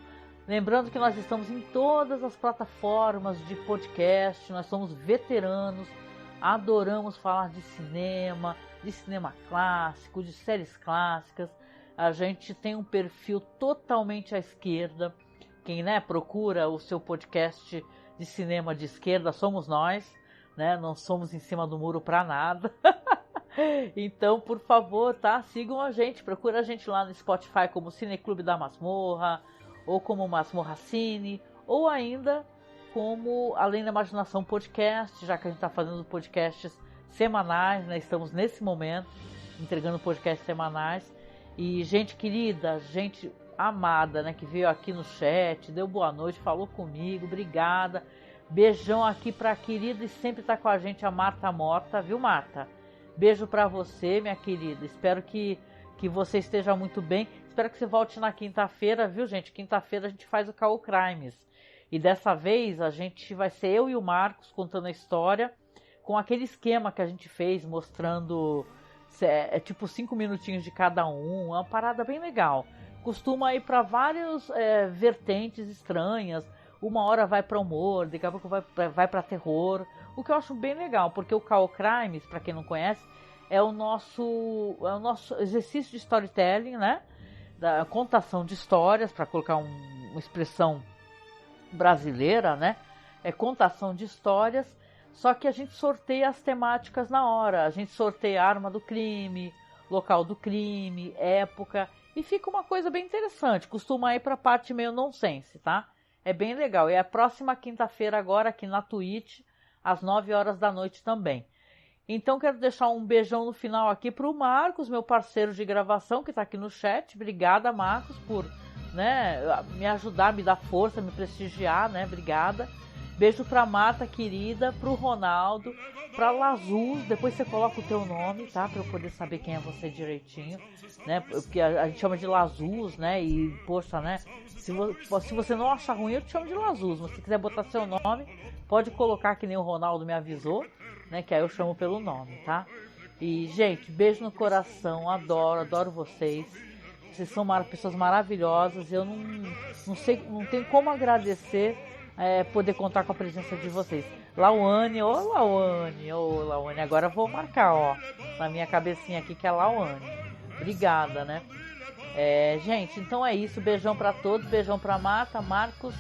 Lembrando que nós estamos em todas as plataformas de podcast, nós somos veteranos, adoramos falar de cinema clássico, de séries clássicas. A gente tem um perfil totalmente à esquerda. Quem, né, procura o seu podcast de cinema de esquerda somos nós, né? Não somos em cima do muro para nada. Então, por favor, tá? Sigam a gente, procura a gente lá no Spotify como Cineclube da Masmorra, ou como Masmorra Cine, ou ainda como Além da Imaginação Podcast, já que a gente está fazendo podcasts semanais, né? Estamos nesse momento entregando podcasts semanais. E gente querida, gente amada, né, que veio aqui no chat, deu boa noite, falou comigo, obrigada. Beijão aqui pra querida e sempre tá com a gente a Marta Mota, viu, Marta? Beijo pra você, minha querida. Espero que você esteja muito bem. Espero que você volte na quinta-feira, viu, gente? Quinta-feira a gente faz o Call Crimes. E dessa vez a gente vai ser eu e o Marcos contando a história com aquele esquema que a gente fez, mostrando tipo 5 minutinhos de cada um. É uma parada bem legal. Costuma ir para várias vertentes estranhas. Uma hora vai para humor, daqui a pouco vai para terror. O que eu acho bem legal, porque o Call Crimes, para quem não conhece, é o nosso exercício de storytelling, né? Da contação de histórias, para colocar uma expressão brasileira, né? É contação de histórias, só que a gente sorteia as temáticas na hora. A gente sorteia a arma do crime, local do crime, época, e fica uma coisa bem interessante. Costuma ir para a parte meio nonsense, tá? É bem legal. É a próxima quinta-feira agora aqui na Twitch, às 9 horas da noite também. Então quero deixar um beijão no final aqui para o Marcos, meu parceiro de gravação, que está aqui no chat. Obrigada, Marcos, por, né, me ajudar, me dar força, me prestigiar, né? Obrigada. Beijo para a Marta, querida, para o Ronaldo, para Lazuz. Depois você coloca o teu nome, tá? Para eu poder saber quem é você direitinho, né? Porque a gente chama de Lazuz, né? E, poxa, né? Se você não achar ruim, eu te chamo de Lazuz. Mas se quiser botar seu nome, pode colocar, que nem o Ronaldo me avisou, né? Que aí eu chamo pelo nome, tá? E, gente, beijo no coração. Adoro vocês. Vocês são pessoas maravilhosas. Eu não sei, não tenho como agradecer poder contar com a presença de vocês. Lauane, ô Lauane, agora eu vou marcar, ó, na minha cabecinha aqui, que é Lauane. Obrigada, né? Gente, então é isso. Beijão pra todos, beijão pra Marta, Marcos,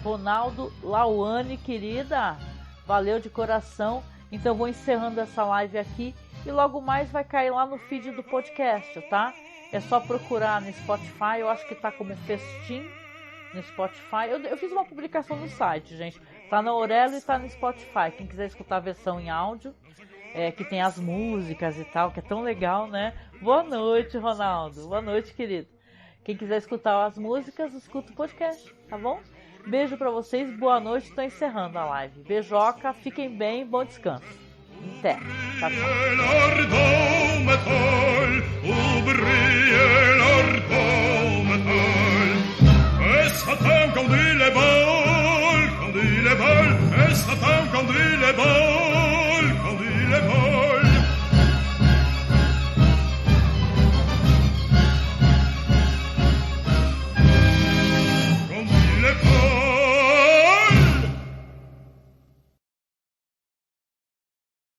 Ronaldo, Lauane, querida. Valeu de coração. Então eu vou encerrando essa live aqui e logo mais vai cair lá no feed do podcast, tá? É só procurar no Spotify, eu acho que tá como Festim no Spotify. Eu fiz uma publicação no site, gente. Tá na Aurelo e tá no Spotify. Quem quiser escutar a versão em áudio, que tem as músicas e tal, que é tão legal, né? Boa noite, Ronaldo. Boa noite, querido. Quem quiser escutar as músicas, escuta o podcast, tá bom? Beijo pra vocês, boa noite. Tô encerrando a live. Beijoca, fiquem bem, bom descanso. Até. Tchau, tchau.